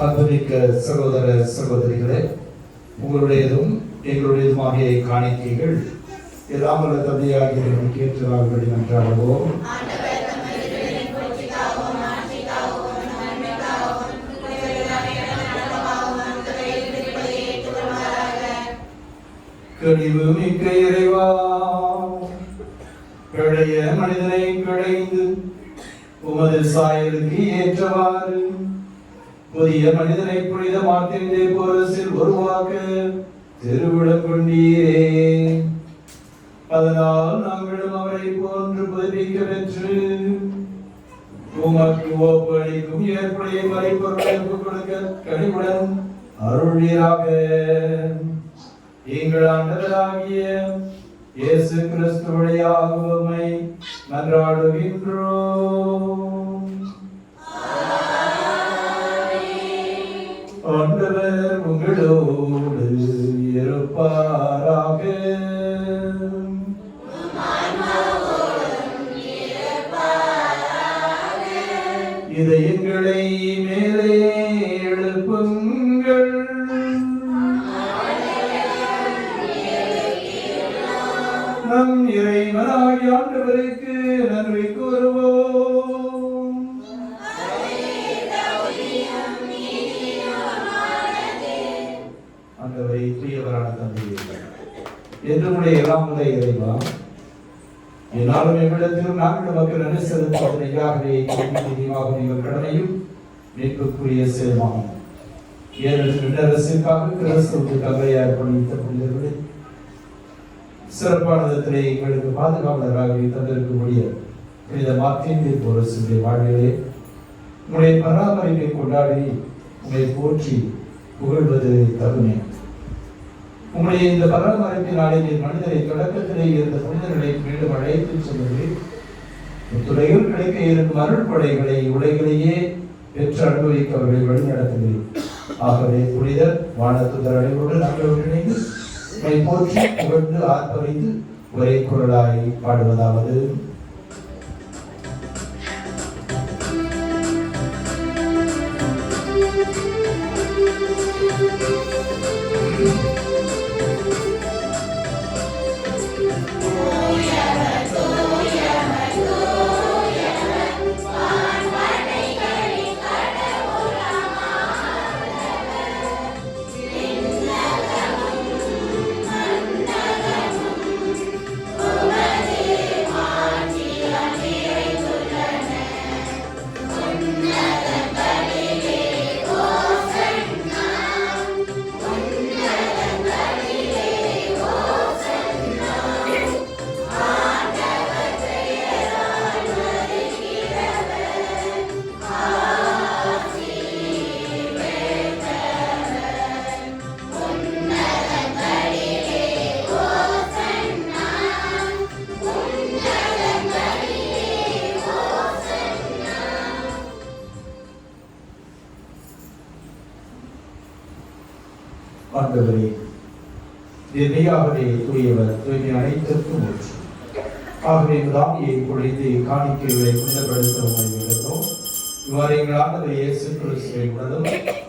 அன்புமிக்க சகோதர சகோதரிகளே, உங்களுடையதும் எங்களுடையதுமாகிய காணிக்கைகள் எல்லாம் வல்ல தந்தையாகிய கேட்கிறார்கள் என்றாலும் கழிவு மிக்க இறைவா, பழைய மனிதனை களைந்து உமது சாயலுக்கு ஏற்றவாறு புதிய மனிதனை புனித மார்ட்டின் தே போரஸில் உருவாக்க திருவிழம் கொண்டீரே. அதனால் நாங்களும் அவரை போன்று புதுப்பிக்க பெற்று உமக்கு ஒப்பளிக்கும் ஏற்புடைய மறைப்பொருளை கொடுக்க கனிவுடன் அருள்வீராக. எங்கள் ஆண்டவராகிய இயேசு கிறிஸ்துவுடைய ஆகுமை மன்றாடுகின்றோம். ஆண்டவர் உங்களோடு இருப்பாராக. இதயங்களை மேலே எழுப்புங்கள். நம் இறைவனாகிய ஆண்டவருக்கு ஆண்டவரை தூயவரான தந்தையே, என்றுமுடைய எல்லாம் உள்ள இறைவா, என்னாலும் எவ்விடத்திலும் நாங்கள் மக்கள் நன்றி செலுத்துவதற்காகவே நீதியாக நீங்கள் கடமையும் மீட்புக்குரிய செயல்மாகும். ஏனெனில் அரசிற்காக கிறிஸ்துவுக்கு தந்தையை அர்ப்பணித்த புனிதர்களே, சிறப்பான விதத்திலே எங்களுக்கு பாதுகாவலராக தந்திருக்கக்கூடிய புனித மார்ட்டின் போரஸுடைய வாழ்விலே உங்களுடைய பராமரிப்பை கொண்டாடி உங்களை போற்றி புகழ்வது தகுமே. உங்களுடைய இந்த பராமரிப்பினாலே நீர் மனிதரை தொடக்கத்திலே இருந்த புனிதர்களை மீண்டும் அழைத்து செல்வது துறையில் கிடைக்க இருக்கும் அருள் கொடைகளை உலகிலேயே பெற்று அனுபவிக்க அவர்களை வழிநடத்துகிறேன். ஆகவே புனிதர் வானத்துதர் அனைவரோடு நாங்கள் இணைந்து உங்களை போற்றி புகழ்ந்து ஆர்ப்பரித்து ஒரே குரலாய் பாடுவதாவது: ஆண்டவரே, மெய்யாகவே தூயவர், தூய்மை அனைத்திற்கும் ஊற்று. ஆகவே தாமியை பொழிந்து காணிக்கைகளை புனிதப்படுத்த உங்களை விடுகிறோம். இவ்வாறு எங்கள் ஆண்டவர் இயேசு கிறிஸ்துவை உடலும்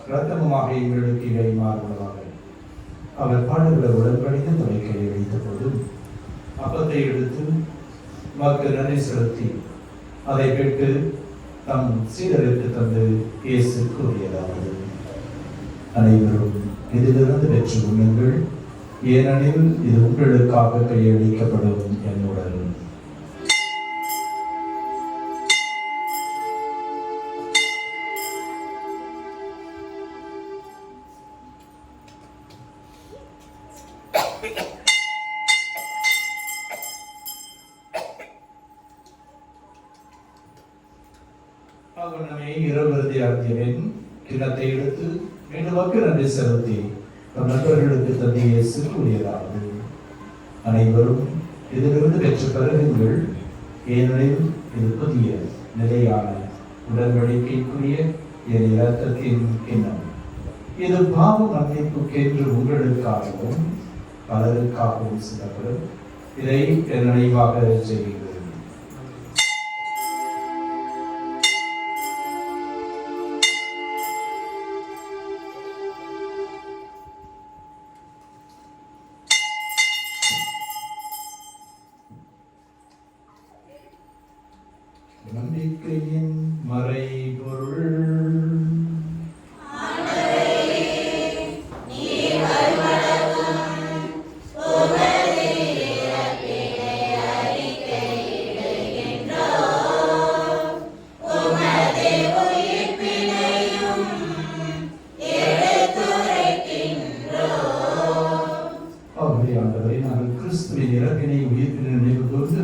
இரத்தமுமாக எங்களுக்கு இவை மாறுவதாக. அவர் பாடுகளை உடன்படித்து துணைக்கையை வைத்த போது அப்பத்தை எடுத்து மக்கள் நன்றி செலுத்தி அதை பெற்று தம் சீடருக்கு தந்து இயேசு கூறியதாவது: அனைவரும் இதிலிருந்து பெற்று உண்ணுங்கள், ஏனெனில் இது உங்களுக்காக கையளிக்கப்படும் என்னுடன். அவனமே இரவிருதி ஆகியவன் கிண்ணத்தை எடுத்து மீண்டும் மக்கள் நன்றி செலுத்தி தம் நண்பர்களுக்கு தந்தை இயேசு கூறியதாவது: அனைவரும் இதிலிருந்து பெற்று பெறுங்கள், ஏனெனில் இது புதிய நிலையான உடன்படிக்கைக்குரிய என் இரத்தத்தின் கிண்ணம். இது பாவ மன்னிப்புக்கென்று உங்களுக்காகவும் பலருக்காகவும் சிந்தப்படும். இதை என் நினைவாக செய்யுங்கள். நம்பிக்கையின் மறைபொருள். கிறிஸ்துவின் இறப்பினை உயிர்ப்பினை நினைவு கூர்ந்து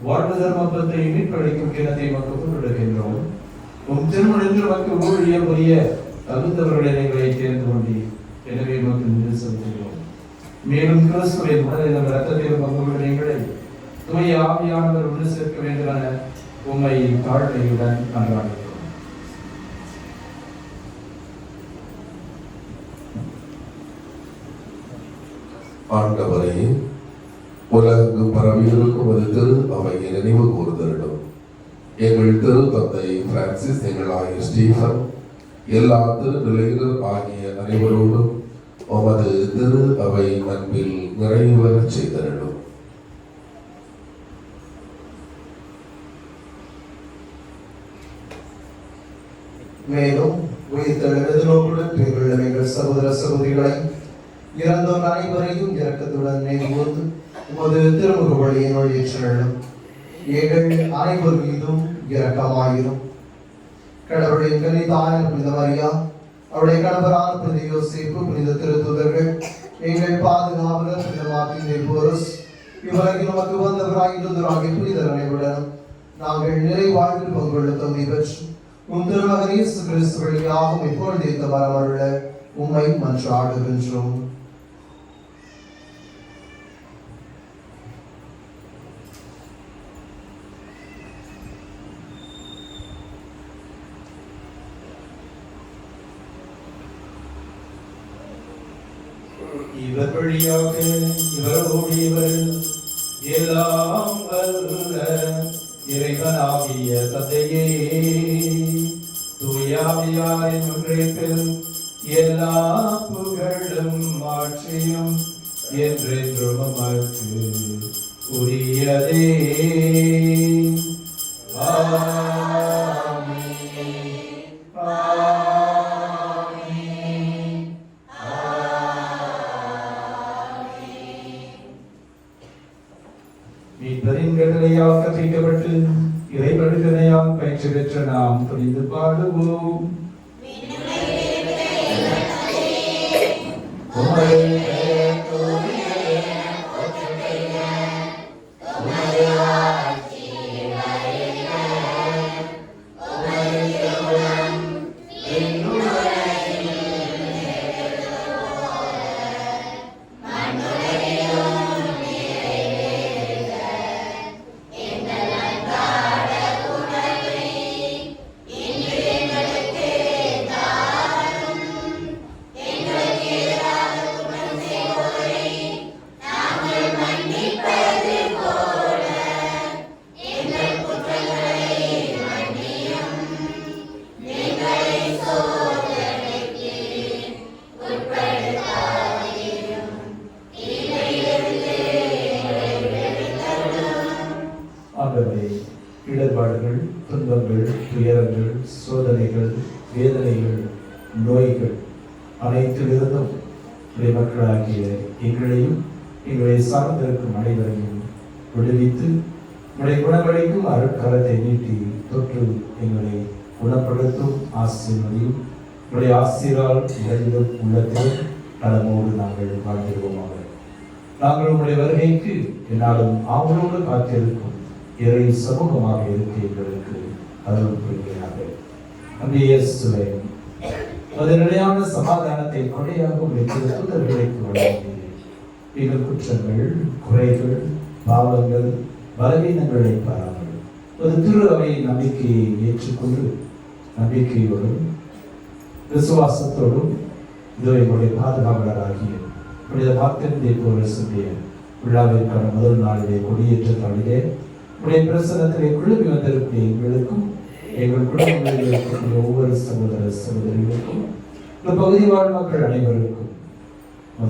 வாழ்வு தர்மப்பத்தை மீட்பளிக்கும் கிணத்தை மக்கள் கொடுக்கின்றோம். உம் திருமணத்தில் மக்கள் ஊழியம் புரிய தகுந்தவர்களை எங்களை தேர்ந்து கொண்டி எனவே மக்கள் நின்று செலுத்துகிறோம். மேலும் கிறிஸ்துவின் உடலிலும் இரத்தத்திலும் பங்குள்ள எங்களை தூய ஆவியானவர் ஒன்று சேர்க்க வேண்டும் என உம்மை தாழ்மையுடன் அன்றாடுகிறோம். ஆண்டவரே, உலகு பரவியிருக்கும் ஒரு திரு அவையை நினைவு கூர்ந்தரிடும். எங்கள் திரு தந்தை பிரான்சிஸ், எங்கள் ஆயர் ஸ்டீஃபன், எல்லா திருநிலையினர் ஆகிய அனைவரோடும் உமது திரு அவை அன்பில் நிறைவேறச் செய்தரிடும். மேலும் உயிர்த்தெழுதலோடு எங்கள் சகோதர சகோதரிகளை இறந்தோர் அனைவரையும் இரக்கத்துடன் நினைவுகூர்ந்து உமது திருமுக வழியினுள் ஏற்றுள்ளோம். எங்கள் அனைவர் மீதும் இரக்கமாயிரும். கடவுளின் கன்னிதாயான புனித மரியா, அவருடைய கணவரான புனித யோசேப்பு, புனித திருத்தூதர்கள், எங்கள் பாதுகாவலர் புனித மார்ட்டின் போரஸ், இவர்கள் நமக்கு வந்தவராகிய புனிதர் அனைவருடன் நாங்கள் நிறைவாழ்வில் பங்குள்ள தகுதி பெற்று உம் திருமகன் இயேசு கிறிஸ்து வழியாகவும் இப்பொழுது இந்த வரமருள உம்மை மன்றாடுகின்றோம். இவர் வழியாக இவரோடு இவர் எல்லாம் வல்ல இறைவனாகிய தந்தையே, தூயாவியாரின் ஒன்றிப்பில் எல்லா புகழும் ஆட்சியும் என்றென்றும் உமக்கு உரியதே. மீட்பரின்கட்டளையால் கற்பிக்கப்பட்டு இறைவனுக்கனையால் பயிற்சி பெற்ற நாம் புரிந்து பாடுவோம். இடர்பாடுகள், துன்பங்கள், துயரங்கள், சோதனைகள், வேதனைகள், நோய்கள் அனைத்திலிருந்தும் மக்களாகிய எங்களையும் எங்களை சார்ந்திருக்கும் அனைவரையும் விடுவித்து உடைய குணமளிக்கும் அருட்கரத்தை நீட்டி தொற்று எங்களை குணப்படுத்தும் ஆசீர்வதியும் உடைய ஆசீரால் இழந்தும் உள்ளத்திலும் நலமோடு நாங்கள் வாழ்ந்திருவோமாக. நாங்கள் உங்களுடைய வருகைக்கு என்னாலும் ஆவலோடு காத்திருக்கும் இறை சமூகமாக இருக்க எங்களுக்கு அருள் புரிகிறாக. அன்பியேசுவே, அது நிலையான சமாதானத்தை கொடையாக தூதர்களுக்கு வழங்கினீர். எங்கள் குற்றங்கள், குறைகள், பாவங்கள், பலவீனங்களை பாராமல் ஒரு திரு அவை நம்பிக்கையை ஏற்றுக்கொண்டு நம்பிக்கையோடும் விசுவாசத்தோடும் இதோ எங்களுடைய பாதுகாவலராகிய புனித மார்ட்டின் போரஸுடைய விழாவிற்கான முதல் நாளிலே கொடியேற்ற நாளிலே உடைய பிரசனத்திலே குழுமி வந்திருக்கிற எங்களுக்கும் எங்கள் குடும்பங்களில் இருக்கக்கூடிய ஒவ்வொரு சகோதர சகோதரிகளுக்கும் இந்த பகுதி வாழ் மக்கள் அனைவருக்கும்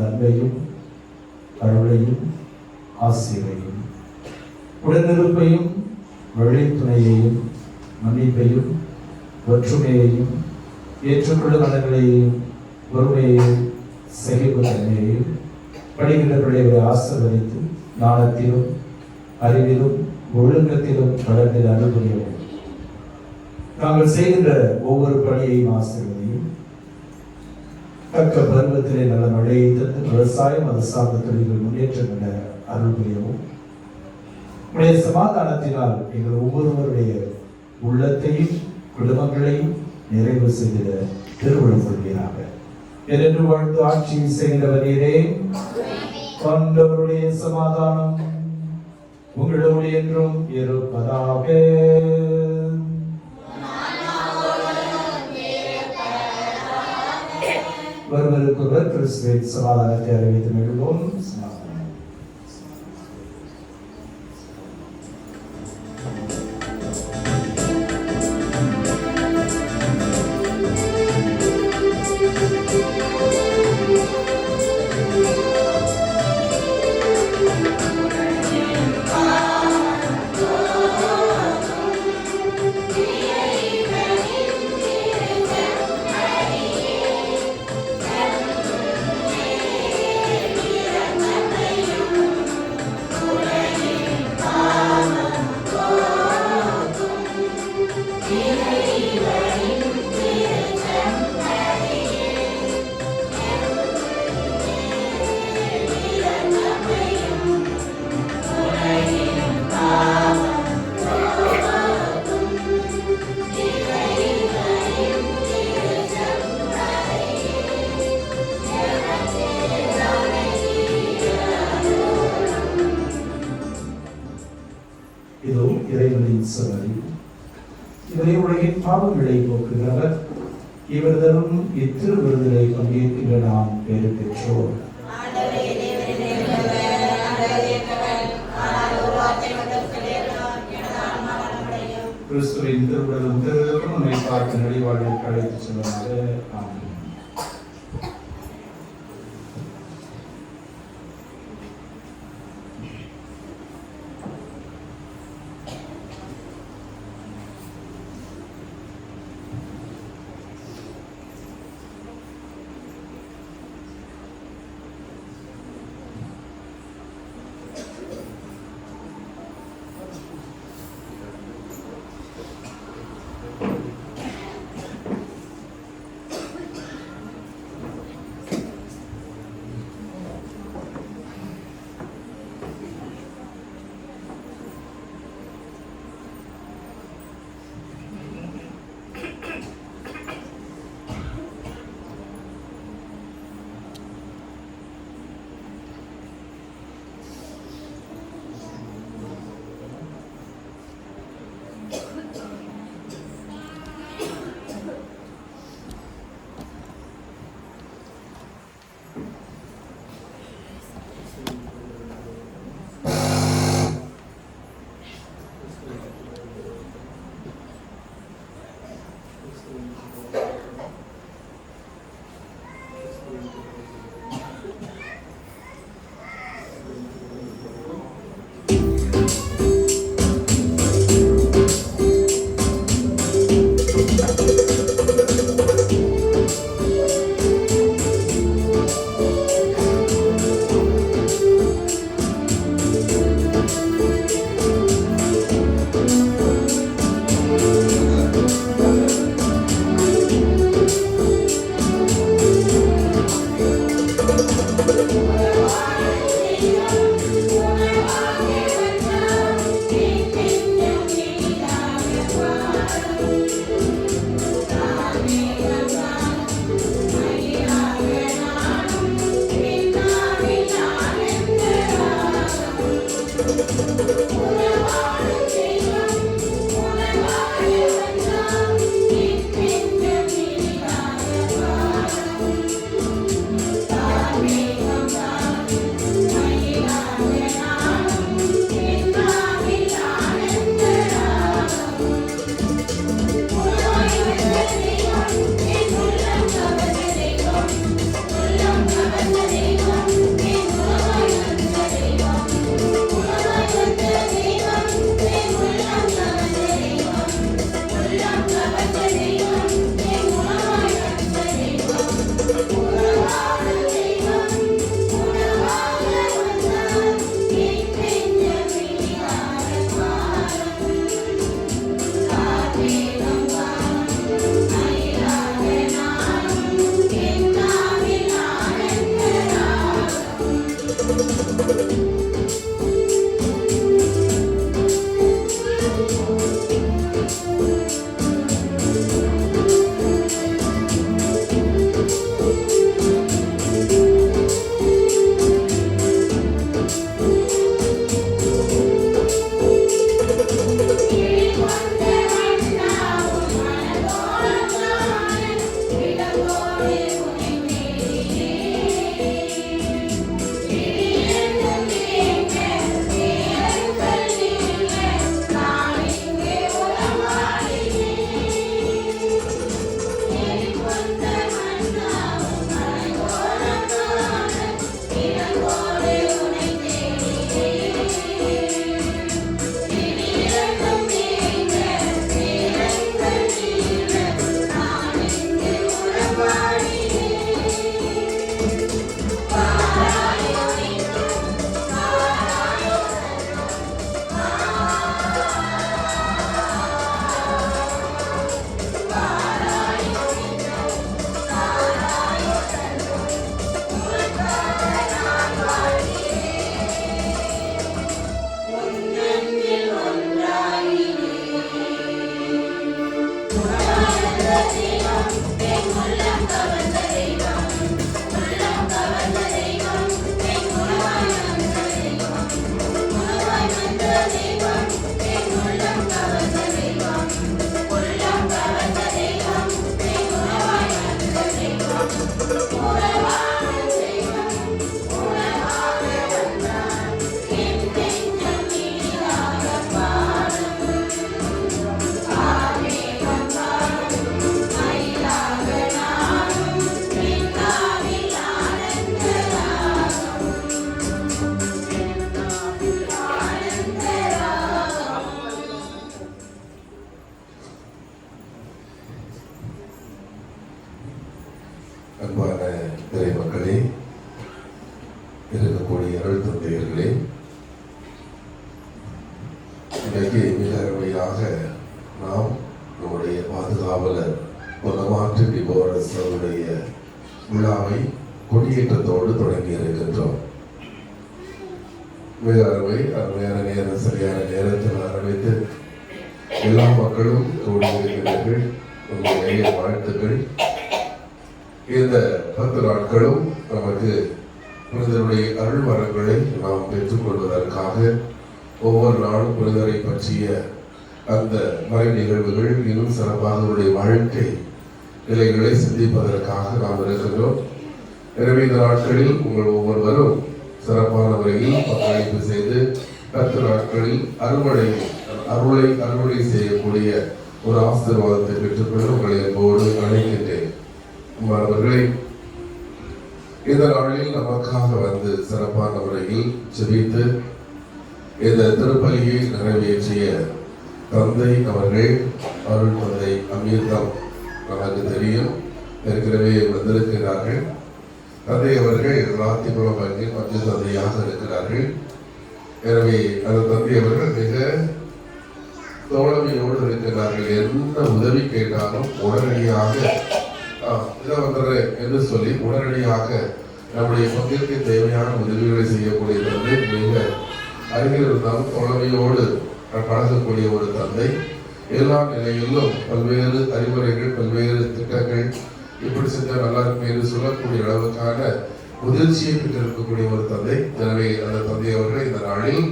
அன்பையும் அருளையும் ஆசிரியையும் உடனிருப்பையும் வழித்துணையையும் மன்னிப்பையும் ஒற்றுமையையும் ஏற்றுக்கொள்ளும் மனங்களையும் பொறுமையையும் சகிப்புத்தன்மையையும் படிக்கின்ற பிள்ளைகளை ஆசீர்வதித்து ஞானத்திலும் அறிவிலும் ஒழுக்கத்திலும் வளர்ந்து அனுபவியும் நாங்கள் செய்கின்ற ஒவ்வொரு பணியையும் ஆசீர்வதியும் தக்க பருவத்திலே நல்ல மழையை தந்து விவசாயம் அது சார்ந்த தொழில்கள் முன்னேற்றம் என அருள் புரியவும் உடைய சமாதானத்தினால் எங்கள் ஒவ்வொருவருடைய உள்ளத்தையும் குடும்பங்களையும் நிறைவு செய்திட திருவிழம் கொள்கிறாங்க. என்று வாழ்ந்து ஆட்சி செய்கிறவரே, ஆண்டவருடைய சமாதானம் உங்களோடு என்றும் இருப்பதாக. ஒருவருக்கொருவர் கிறிஸ்துவின் சமாதானத்தை அறிவித்து மகிழ்வோம். Amen. சபரி. இவரை உலகின் பாவங்களை போக்குகிறவர். இவர் தரும் இத்திருவிருதிலை பங்கேற்கிற நாம் பேறு பெற்றோர். கிறிஸ்துவின் திருவுடலும் திருவிழக்கும் நம்மை பார்த்து நடிவாழ்வில் அழைத்து செல்வது. ஆமென். இறை மக்களே, இருக்கக்கூடிய அருள் தந்தையர்களே, இன்றைக்கு மிக அருமையாக நாம் நம்முடைய பாதுகாவலர் பொன்னமாற்று டிபோரஸ் அவருடைய விழாவை கொடியேற்றத்தோடு தொடங்கி இருக்கின்றோம். மிக அருமையான நேரம், சரியான நேரத்தில் ஆரம்பித்து எல்லா மக்களும் கூடியிருக்கிறார்கள். உங்களுடைய வாழ்த்துக்கள். இந்த 10 நாட்களும் நமக்கு புனிதருடைய அருள் வரங்களை நாம் பெற்றுக்கொள்வதற்காக ஒவ்வொரு நாளும் புனிதரை பற்றிய அந்த மறை நிகழ்வுகள் இன்னும் சிறப்பாக அவருடைய வாழ்க்கை நிலைகளை சிந்திப்பதற்காக நாம் இருக்கின்றோம். எனவே இந்த நாட்களில் உங்கள் ஒவ்வொருவரும் சிறப்பான முறையில் பங்களிப்பு செய்து 10 நாட்களில் அறுவடை செய்யக்கூடிய ஒரு ஆசீர்வாதத்தை பெற்றுக்கொள்ள உங்களை என்போடு அழைக்கின்றேன். மாணவர்களை, இந்த நாளில் நமக்காக வந்து சிறப்பான முறையில் ஜெபித்து இந்த திருப்பலியை நிறைவேற்றிய தந்தை அவர்கள், அருள் தந்தை அமீர்தம் நமக்கு தெரியும், ஏற்கனவே வந்திருக்கிறார்கள். தந்தை அவர்கள் ராத்திபுரம் வங்கில் மத்திய தந்தையாக இருக்கிறார்கள். எனவே அந்த தந்தை அவர்கள் மிக தோழமையோடு இருக்கிறார்கள். என்ன உதவி கேட்டாலும் உடனடியாக இதை வந்துடுறேன் என்று சொல்லி உடனடியாக நம்முடைய பங்கிற்கு தேவையான உதவிகளை செய்யக்கூடிய தந்தை. மிக அருகில் இருந்தாலும் தோழமையோடு பழகக்கூடிய ஒரு தந்தை. எல்லா நிலையிலும் பல்வேறு அறிவுரைகள், பல்வேறு திட்டங்கள், இப்படி செஞ்சால் நல்லா இருக்கும் என்று சொல்லக்கூடிய அளவுக்கான முதிர்ச்சியை பெற்றிருக்கக்கூடிய ஒரு தந்தை. எனவே அந்த தந்தை அவர்கள் இந்த நாளில்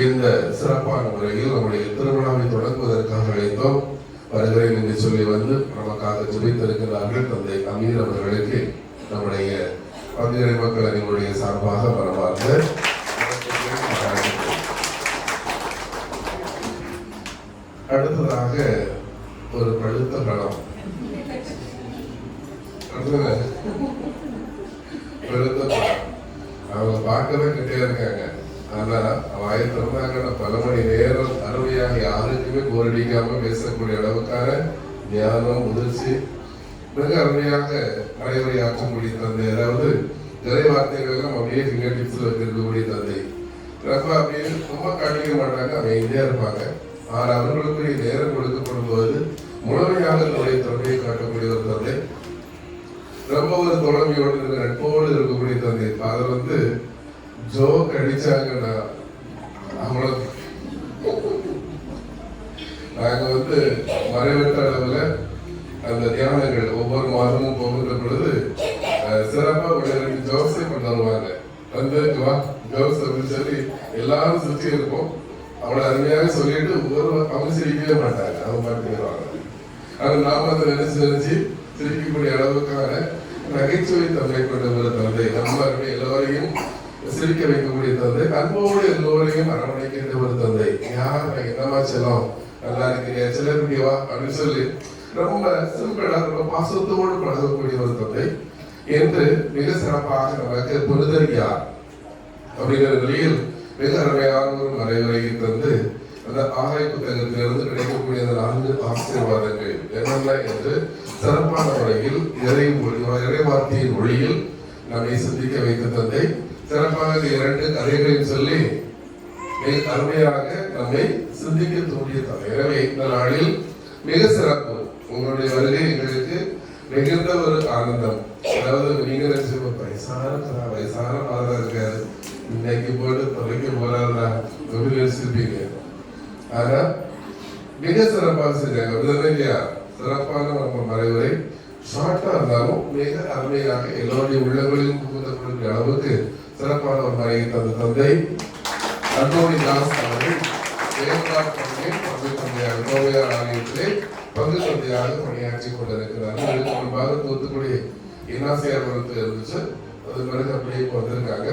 இந்த சிறப்பான முறையில் நம்முடைய திருவிழாவை தொடங்குவதற்காக அழைத்தோம். வருகிறேன் என்று சொல்லி வந்து நமக்காக ஜெபித்திருக்கிறார்கள். தந்தை அமீர் அவர்களுக்கு நம்முடைய பங்கிரை மக்கள் அணிகளுடைய சார்பாக மனமார்ந்த அடுத்ததாக ஒரு பழுத்த பழம், அவங்க பார்க்கதான் கிட்டே இருக்காங்க. ஆனா வாயை திறந்தாங்கன்னா பல மணி நேரம் அருமையாக யாருக்குமே போரடிக்காம பேசக்கூடிய அளவுக்கான ஞானம், முதிர்ச்சி, மிக அருமையாக நடைமுறையாற்றக்கூடிய தந்தை. அதாவது நிறைய வார்த்தைகள் எல்லாம் அப்படியே ஃபிங்கர் டிப்ஸ்ல இருக்கக்கூடிய தந்தை. ரொம்ப அப்படியே ரொம்ப காட்டிக்க மாட்டாங்க, அமைதியா இருப்பாங்க. ஆனால் அவர்களுக்குரிய நேரம் கொடுக்கப்படும் போது முழுமையாக தன்னுடைய திறமையை காட்டக்கூடிய ஒரு தந்தை. ரொம்ப ஒரு தோழமையோடு நட்போடு இருக்கக்கூடிய தந்தை. அதை வந்து ஜோக் அடிச்சாங்கன்னா அவங்கள நாங்க வந்து மறைவட்ட அளவுல அந்த தியானங்கள் ஒவ்வொரு மாதமும் போகின்ற பொழுது சிறப்பா ஒரு 2 ஜோக்ஸை கொண்டு வருவாங்க. வந்து ஜோக்ஸ் அப்படின்னு சொல்லி எல்லாரும் சுற்றி இருப்போம். அவளை அருமையாக சொல்லிட்டு அவங்க சிரிக்கவே மாட்டாங்க, அவங்க பார்த்துக்கிறாங்க. ஆனால் நாம அதை நினைச்சு சிரிக்கக்கூடிய அளவுக்கான நகைச்சுவை தன்மை கொண்ட ஒரு தந்தை. நம்ம எல்லோரையும் சிரிக்க வைக்கக்கூடிய தந்தை, அன்போடு எல்லோரையும் அரவணைக்கின்ற ஒரு தந்தை. யார் என்னமா செல்லம், நல்லா இருக்கீங்க, செல்லக்கூடியவா அப்படின்னு சொல்லி ரொம்ப சிம்பிளா ரொம்ப பாசத்தோடு பழகக்கூடிய ஒரு தந்தை என்று மிக சிறப்பாக நமக்கு புனிதர் யார் அப்படிங்கிற நிலையில் மிக அருமையான ஒரு மறைவுரையை தந்து அந்த ஆகாய புத்தகத்திலிருந்து கிடைக்கக்கூடிய அந்த 4 ஆசீர்வாதங்கள் என்னென்ன என்று சிறப்பான முறையில் இறைவார்த்தையின் மொழியில் நம்மை சிந்திக்க வைத்த தந்தை. சிறப்பாக 2 கதைகளையும் சொல்லி மிக அருமையாக நம்மை சிந்திக்க தூண்டிய தந்தை. எனவே இந்த நாளில் மிக சிறப்பு. உங்களுடைய வருகை எங்களுக்கு மிகுந்த ஒரு ஆனந்தம். அதாவது நீங்க வயசான பாதா இருக்காரு, இன்னைக்கு போட்டு தொலைக்க போறாருன்னா யோசிச்சிருப்பீங்க. ஆனா மிக சிறப்பாக செஞ்சாங்க இல்லையா? சிறப்பான நம்ம மறைவுரை ஷார்ட்டா இருந்தாலும் மிக அருமையாக எல்லோருடைய உள்ளங்களிலும் புகுந்தக்கூடிய அளவுக்கு சிறப்பான ஒரு மறையை தந்த தந்தை அந்தோணி தாஸ் அவர்கள் பங்கு தந்தையாக கோவையார் ஆலயத்திலே பங்கு தந்தையாக பணியாற்றி கொண்டிருக்கிறார்கள். இதுக்கு முன்பாக தூத்துக்குடி இனாசியாபுரத்தில் இருந்துச்சு, அது பிறகு அப்படியே வந்திருக்காங்க.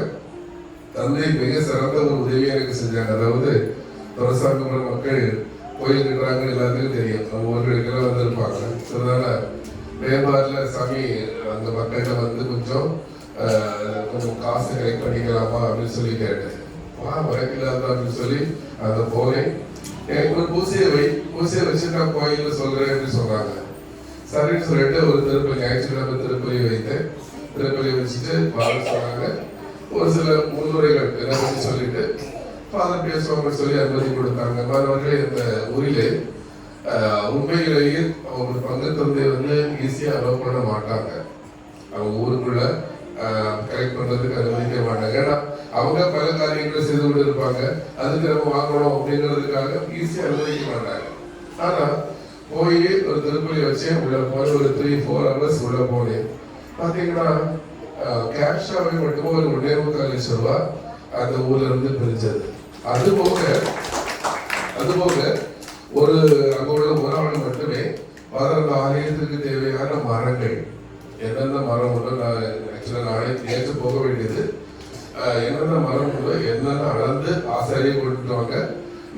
தந்தை மிக சிறந்த ஒரு உதவியை எனக்கு செஞ்சாங்க. அதாவது துரசாங்கமர மக்கள் கோயில் கட்டுறாங்க, எல்லாத்துக்கும் தெரியும், நம்ம ஊர்களுக்கெல்லாம் வந்திருப்பாங்க. அதனால வேபாரில் சாமி அந்த மக்கள்கிட்ட வந்து கொஞ்சம் காசு கலெக்ட் பண்ணிக்கலாமா அப்படின்னு சொல்லி கேட்டேன். வரைக்கலாதா அப்படின்னு சொல்லி அந்த போனேன். எனக்கு ஒரு பூசையை வச்சு நான் கோயில்ல சொல்றேன் அப்படின்னு சொன்னாங்க. சரின்னு சொல்லிட்டு ஒரு திருப்பதி ஞாயிற்றுக்கிழமை திருப்பதி வைத்தேன். திருப்பலி வச்சுட்டு ஃபாதர் சொன்னாங்க. ஒரு சில முன்னுரைகள் என்ன பற்றி சொல்லிட்டு ஃபாதர் பேசுவாங்க சொல்லி அனுமதி கொடுத்தாங்க. மாணவர்களே, இந்த ஊரிலே உண்மையிலேயே அவங்க பங்கு தந்தை வந்து ஈஸியாக அலோவ் பண்ண மாட்டாங்க. அவங்க ஊருக்குள்ள கரெக்ட் பண்றதுக்கு அனுமதிக்க மாட்டாங்க. ஏன்னா அவங்க பல காரியங்களை செய்து கொண்டு இருப்பாங்க. அதுக்கு நம்ம வாங்கணும் அப்படிங்கிறதுக்காக ஈஸியாக அனுமதிக்க மாட்டாங்க. ஆனா போய் ஒரு திருப்பலி வச்சு உள்ள போய் ஒரு 3-4 hours உள்ள போனேன். பார்த்தீங்கன்னா கேப்ஷாவை மட்டும் ஒரு 1.25 லட்சம் ரூபாய் அந்த ஊர்ல இருந்து பிரிஞ்சது. அதுபோக ஒரு அங்க உள்ள ஒரு ஆள் மட்டுமே அந்த ஆலயத்திற்கு தேவையான மரங்கள் என்னென்ன மரம் உண்டோ, நான் ஆக்சுவலா நேற்று போக வேண்டியது, என்னென்ன மரம் உண்டோ என்னென்ன அளந்து ஆசாரியை கொண்டுட்டு வாங்க,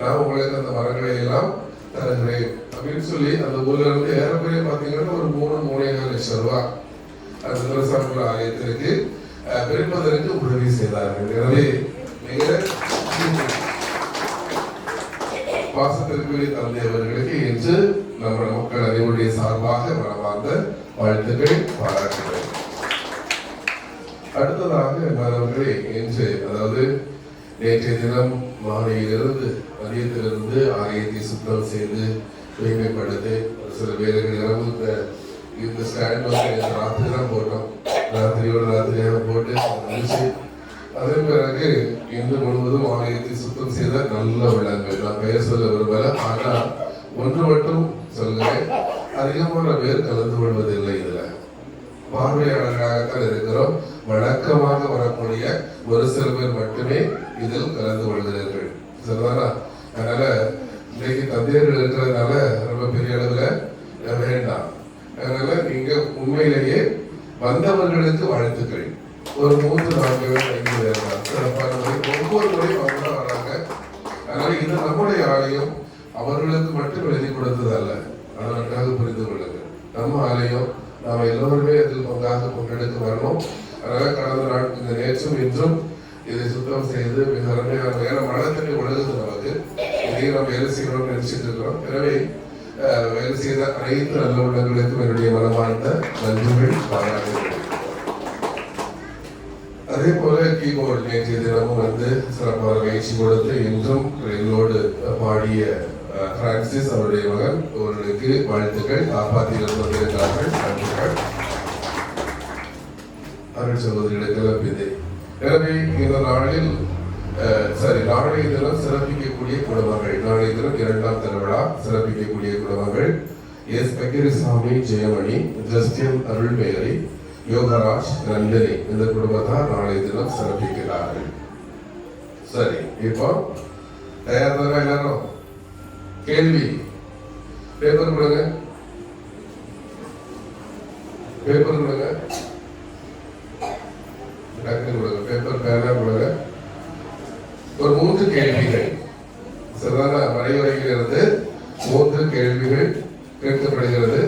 நான் உங்களுக்கு அந்த மரங்களை எல்லாம் தருகிறேன் அப்படின்னு சொல்லி அந்த ஊர்ல இருந்து ஏறக்குறைய பார்த்தீங்கன்னா ஒரு 3-3.5 லட்சம் ரூபாய் அந்த துரசாமி ஆலயத்திற்கு பிரிப்பதற்கு உதவி செய்தார்கள். எனவே மிக பாசத்திற்குரிய தந்தை அவர்களுக்கு இன்று நம்ம மக்கள் அனைவருடைய சார்பாக மனமார்ந்த வாழ்த்துக்கள், பாராட்டுகள். அடுத்ததாக மாணவர்களே, இன்று அதாவது நேற்றைய தினம் மாலையிலிருந்து மதியத்திலிருந்து ஆலயத்தை சுத்தம் செய்து தூய்மைப்படுத்தி ஒரு சில வேலைகள் இரவு இந்த ஸ்டாண்ட் வந்து ராத்திரி தான் போட்டோம். ராத்திரியாக போட்டு முடிச்சு அதன் பிறகு இன்று முழுவதும் ஆலயத்தை சுத்தம் செய்த நல்ல விளங்குகள். நான் பெயர் சொல்ல விரும்பல, ஆனால் ஒன்று மட்டும் சொல்கிறேன், அதிகமான பேர் கலந்து கொள்வதில்லை. இதுல பார்வையாளர்களாகத்தான் இருக்கிறோம். வழக்கமாக வரக்கூடிய ஒரு சில பேர் மட்டுமே இதில் கலந்து கொள்கிறார்கள். சரிதானா? அதனால இன்னைக்கு தந்தையர்கள் இருக்கிறதுனால ரொம்ப பெரிய அளவுல வேண்டாம். அதனால நீங்க உண்மையிலேயே வந்தவர்களுக்கு வாழ்த்துக்கள். ஒரு 3-4 பேர் 5 பேர் சிறப்பான ஒவ்வொரு முறையும் அவங்க தான் வராங்க. அதனால இது நம்முடைய ஆலயம், அவர்களுக்கு மட்டும் எழுதி கொடுத்தது அல்ல. அதை நன்றாக புரிந்து கொள்ளுங்க. நம்ம ஆலயம், நாம எல்லோருமே அதில் பங்காக பங்கெடுக்க வரணும். அதனால கடந்த நாள் இந்த நேற்றும் இன்றும் இதை சுத்தம் செய்து மிக அருமையான, ஏன்னா மழை தண்ணி ஒழுகுது நமக்கு, இதையும் நம்ம வேலை செய்யணும்னு நினைச்சிட்டு இருக்கிறோம். எனவே வேலை செய்த அனைத்து நல்ல உள்ளங்களுக்கும் என்னுடைய மனமார்ந்த நன்றிகள், பாராட்டுகள். அதே போல கீபோர்டு நேற்றைய தினமும் வந்து சிறப்பான பயிற்சி கொடுத்து இன்றும் எங்களோடு பாடிய பிரான்சிஸ் அவருடைய மகன், அவர்களுக்கு வாழ்த்துக்கள். காப்பாற்றியில் வந்திருக்கிறார்கள், நன்றிகள். அருள் சகோதரிகளுக்கு பிதை. எனவே இந்த நாளில் நாளைய தினம் சிறப்பிக்கக்கூடிய குடும்பங்கள், நாளைய தினம் 2ஆம் திருவிழா சிறப்பிக்கக்கூடிய குடும்பங்கள் எஸ் பக்கிரிசாமி ஜெயமணி, ஜஸ்டின் அருள்மேரி, யோகராஜ், நந்தினி, இந்த குடும்பத்தார் நாளைய தினம் சிறப்பிக்கிறார்கள். சரி, இப்போ தயார் தானே எல்லாரும்? கேள்வி பேப்பர் கொடுங்க, பேப்பர் கொடுங்க, கொடுங்க, பேப்பர் பேனா கொடுங்க. ஒரு 3 கேள்விகள், சரிதான? வரையுறையிலிருந்து 3 கேள்விகள் கேட்கப்படுகிறது.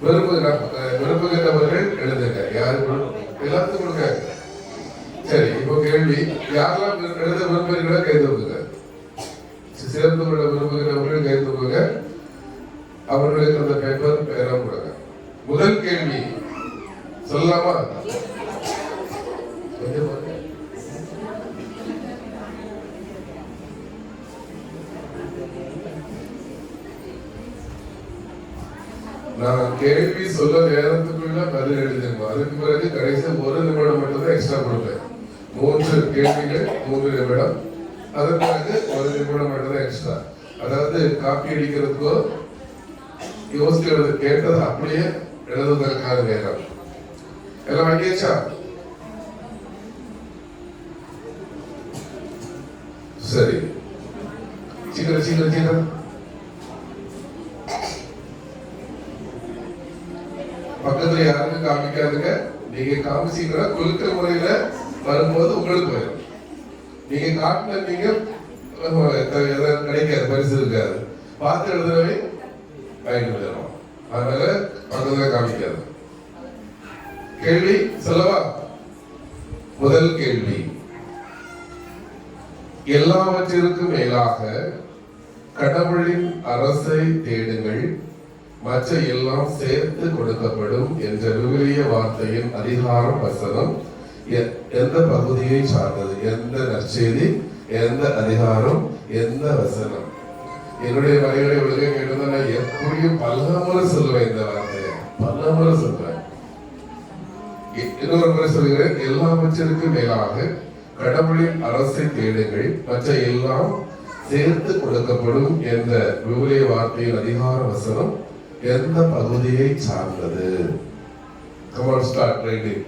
விரும்புகிறவர்கள் எழுதுங்க. யாருக்கு? எல்லாத்துக்கும் கொடுங்க. சரி, இப்போ கேள்வி, யாரெல்லாம் எழுத விரும்புகிறீங்களோ கை தூக்குங்க. சேர்ந்து கொள்ள விரும்புகிறவர்கள் கை தூக்குங்க. அவர்களுக்கு அந்த பேப்பர் பேனா கொடுங்க. முதல் கேள்வி சொல்லலாமா? நான் கேள்வி சொல்ல நேரத்துக்குள்ள பதில் எழுதிருக்கோம். அதுக்கு பிறகு கடைசி 1 நிமிடம் மட்டும்தான் எக்ஸ்ட்ரா கொடுப்பேன். 3 கேள்விகள் 3 நிமிடம், அதன் பிறகு 1 நிமிடம் மட்டும்தான் எக்ஸ்ட்ரா. அதாவது காப்பி அடிக்கிறதுக்கோ யோசிக்கிறது, கேட்டது அப்படியே எழுதுவதற்கான நேரம். எல்லாம் வாங்கியாச்சா? சரி, சீக்கிரம் சீக்கிரம் சீக்கிரம். பக்கத்துல யாருக்கும் காமிக்காதுங்க. நீங்க காமிச்சீங்கன்னா குலுக்கிற முறையில வரும்போது உங்களுக்கு போயிடும். நீங்க காட்டின நீங்க கிடைக்காது, பரிசு இருக்காது. பார்த்து எழுதுறவே வாங்கிட்டு போயிடும். அதனால பக்கத்துல காமிக்காது. கேள்வி சொல்லவா? முதல் கேள்வி, எல்லாவற்றிற்கும் மேலாக கடவுளின் அரசை தேடுங்கள், மற்ற எல்லாம் சேர்த்து கொடுக்கப்படும் என்ற விவிலிய வார்த்தையின் அதிகாரம் வசனம் எந்த பகுதியை சார்ந்தது? எந்த நற்செய்தி, எந்த அதிகாரம், எந்த வசனம்? என்னுடைய வரைகளை ஒழுங்காக கேட்டதை நான் எப்படியும் பலமுறை சொல்லுவேன். இந்த வார்த்தையை பலமுறை சொல்லுவேன். இன்னொரு முறை சொல்கிறேன். எல்லாவற்றிற்கும் மேலாக கடவுளின் அரசை தேடுங்கள், மற்ற எல்லாம் சேர்த்து கொடுக்கப்படும் என்ற விவிலிய வார்த்தையின் அதிகார வசனம் எந்த பகுதியை சார்ந்தது? Come on, start reading.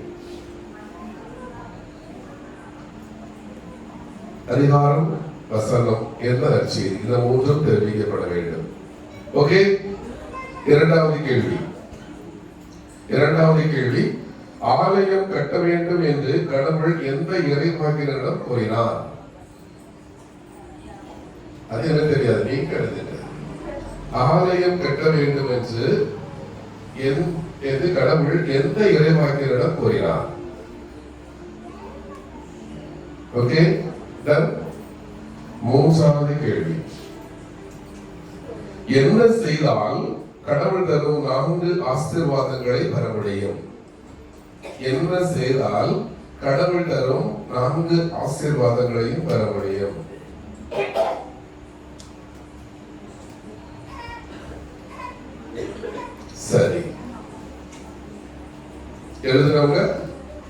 அதிகாரம், வசனம், எந்த நற்செய்தி, இந்த மூன்றும் தெரிவிக்கப்பட வேண்டும். ஓகே. இரண்டாவது கேள்வி, ஆலயம் கட்ட வேண்டும் என்று கடவுள் எந்த இறைவாக்கினரிடம் கூறினார்? அது எனக்கு தெரியாது, நீங்க எழுதுங்க. ஆலயம் கட்ட வேண்டும் என்று கடவுள் எந்த இறைவாக்கினரிடம் கூறினார்? ஓகே. மூன்றாவது கேள்வி, என்ன செய்தால் கடவுள் தரும் 4 ஆசீர்வாதங்களை பெற முடியும்? என்ன செய்தால் கடவுள் தரும் 4 ஆசீர்வாதங்களையும் பெற முடியும்? சரி, எழுதுறவங்க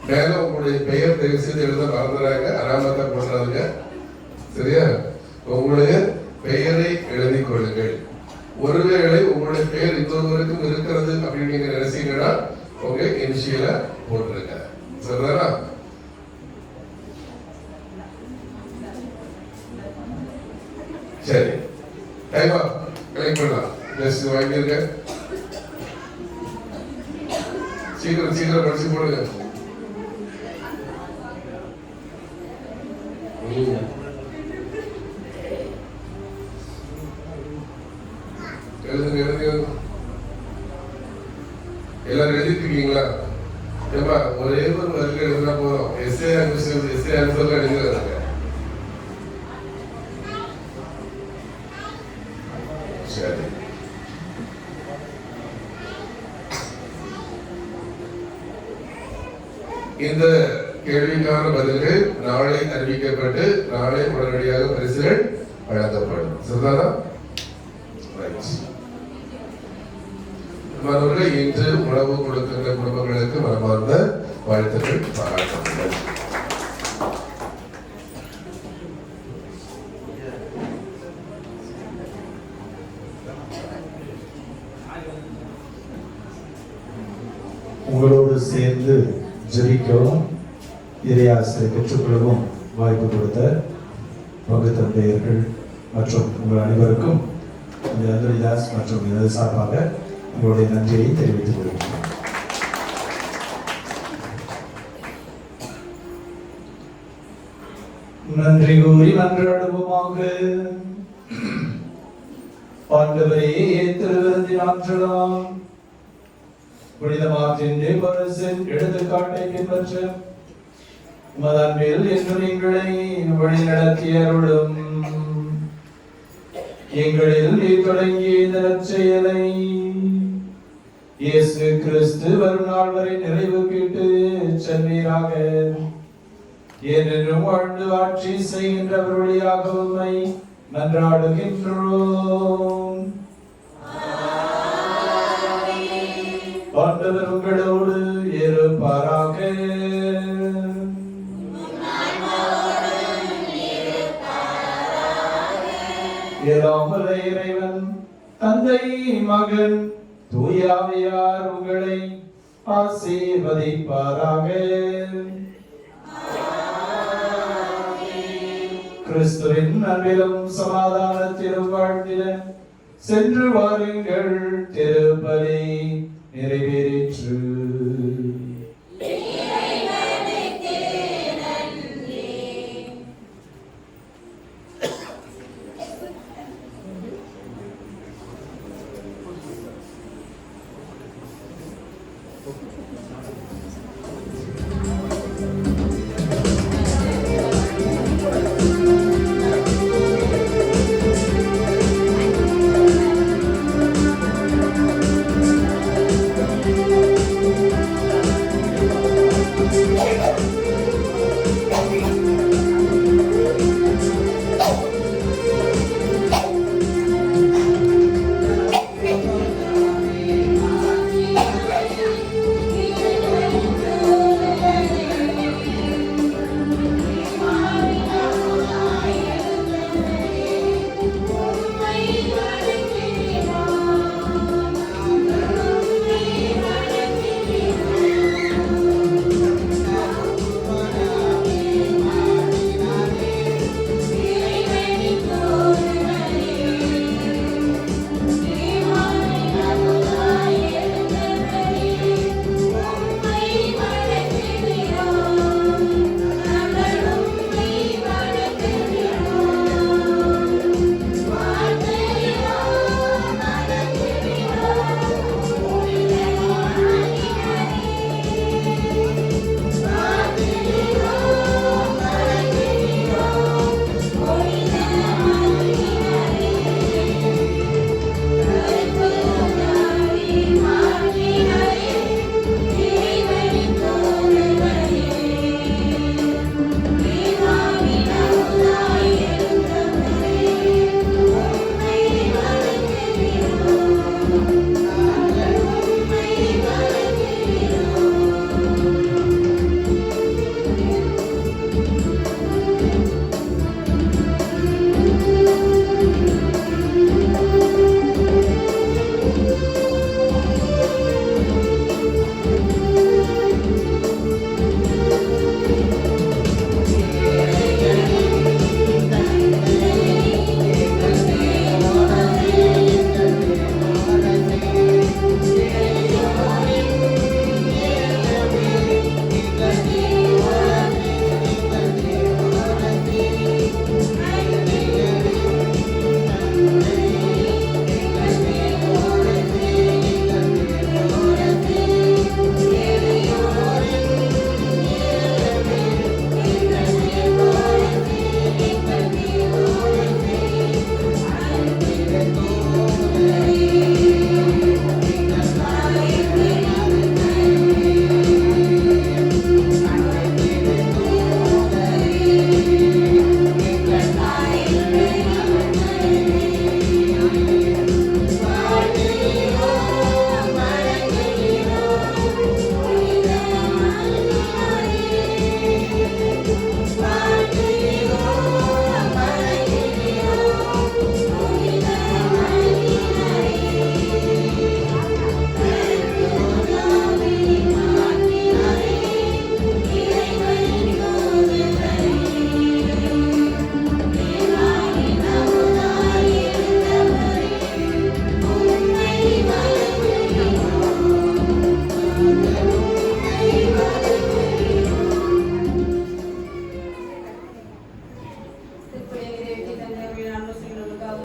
மேல உங்களுடைய பெயர் தயவு செய்து எழுத மறந்துறாங்க. அனாமத்தா போடுறாங்க. சரியா? உங்களுடைய பெயரை எழுதி கொள்ளுங்கள். ஒருவேளை உங்களுடைய பெயர் இன்னொருவருக்கும் இருக்கிறது அப்படின்னு நீங்க நினைச்சீங்கன்னா உங்க இனிஷியல போட்டுருங்க. சரிதானா? சரி, டைமா கலெக்ட் பண்ணலாம். ஜஸ்ட் வாங்கிருங்க. சீக்கிரம் படிச்சு போடுங்க. எழுதுங்க. எல்லாரும் எழுதிருக்கீங்களா? ஏப்பா ஒரே ஒரு வரியில் எழுதினா போதும். எஸ்ஏ ஆன்சர்ல எழுதுறாங்க. சரி, இந்த கேள்விக்கான பதில்கள் நாளை அறிவிக்கப்பட்டு நாளை உடனடியாக பரிசுகள் வழங்கப்படும். சரிதானா? மாணவர்களே, இன்று உணவு கொடுக்கின்ற குடும்பங்களுக்கு மனமார்ந்த வாழ்த்துக்கள், பாராட்டுகள். உங்களோடு சேர்ந்து ஜெபிக்கவும் இறையாசிரை பெற்றுக்கொள்ளவும் வாய்ப்பு கொடுத்த பங்கு தந்தையர்கள் மற்றும் உங்கள் அனைவருக்கும் இந்த அந்தரிதாஸ் மற்றும் எனது சார்பாக உங்களுடைய நன்றியை தெரிவித்துக் கொள்கிறேன். நன்றி கூறி மன்றாடுவோமாக. ஆண்டவரே, திருவிருந்தின் ஆற்றலாம் புனித மார்ட்டின் பரிசின் எடுத்துக்காட்டை பின்பற்ற உமது அன்பில் என்று எங்களை வழி நடத்தி அருளும். எங்களில் நீ தொடங்கிய இந்த நற்செயலை இயேசு கிறிஸ்து வரும் நாள் வரை நிறைவு கேட்டு செல்வீராக. என்றென்றும் வாழ்ந்து ஆட்சி செய்கின்றவர் வழியாக உம்மை மன்றாடுகின்றோம். ஆண்டவர் உங்களோடு இருப்பாராக. எல்லாம் வல்ல இறைவன் தந்தை, மகன், தூய ஆவியார் உங்களை ஆசீர்வதிப்பாராக. கிறிஸ்துவின் அன்பிலும் சமாதானத்திலும் வாழ்ந்திட சென்று வாருங்கள். திருப்பலி நிறைவேறிற்று. Thank you.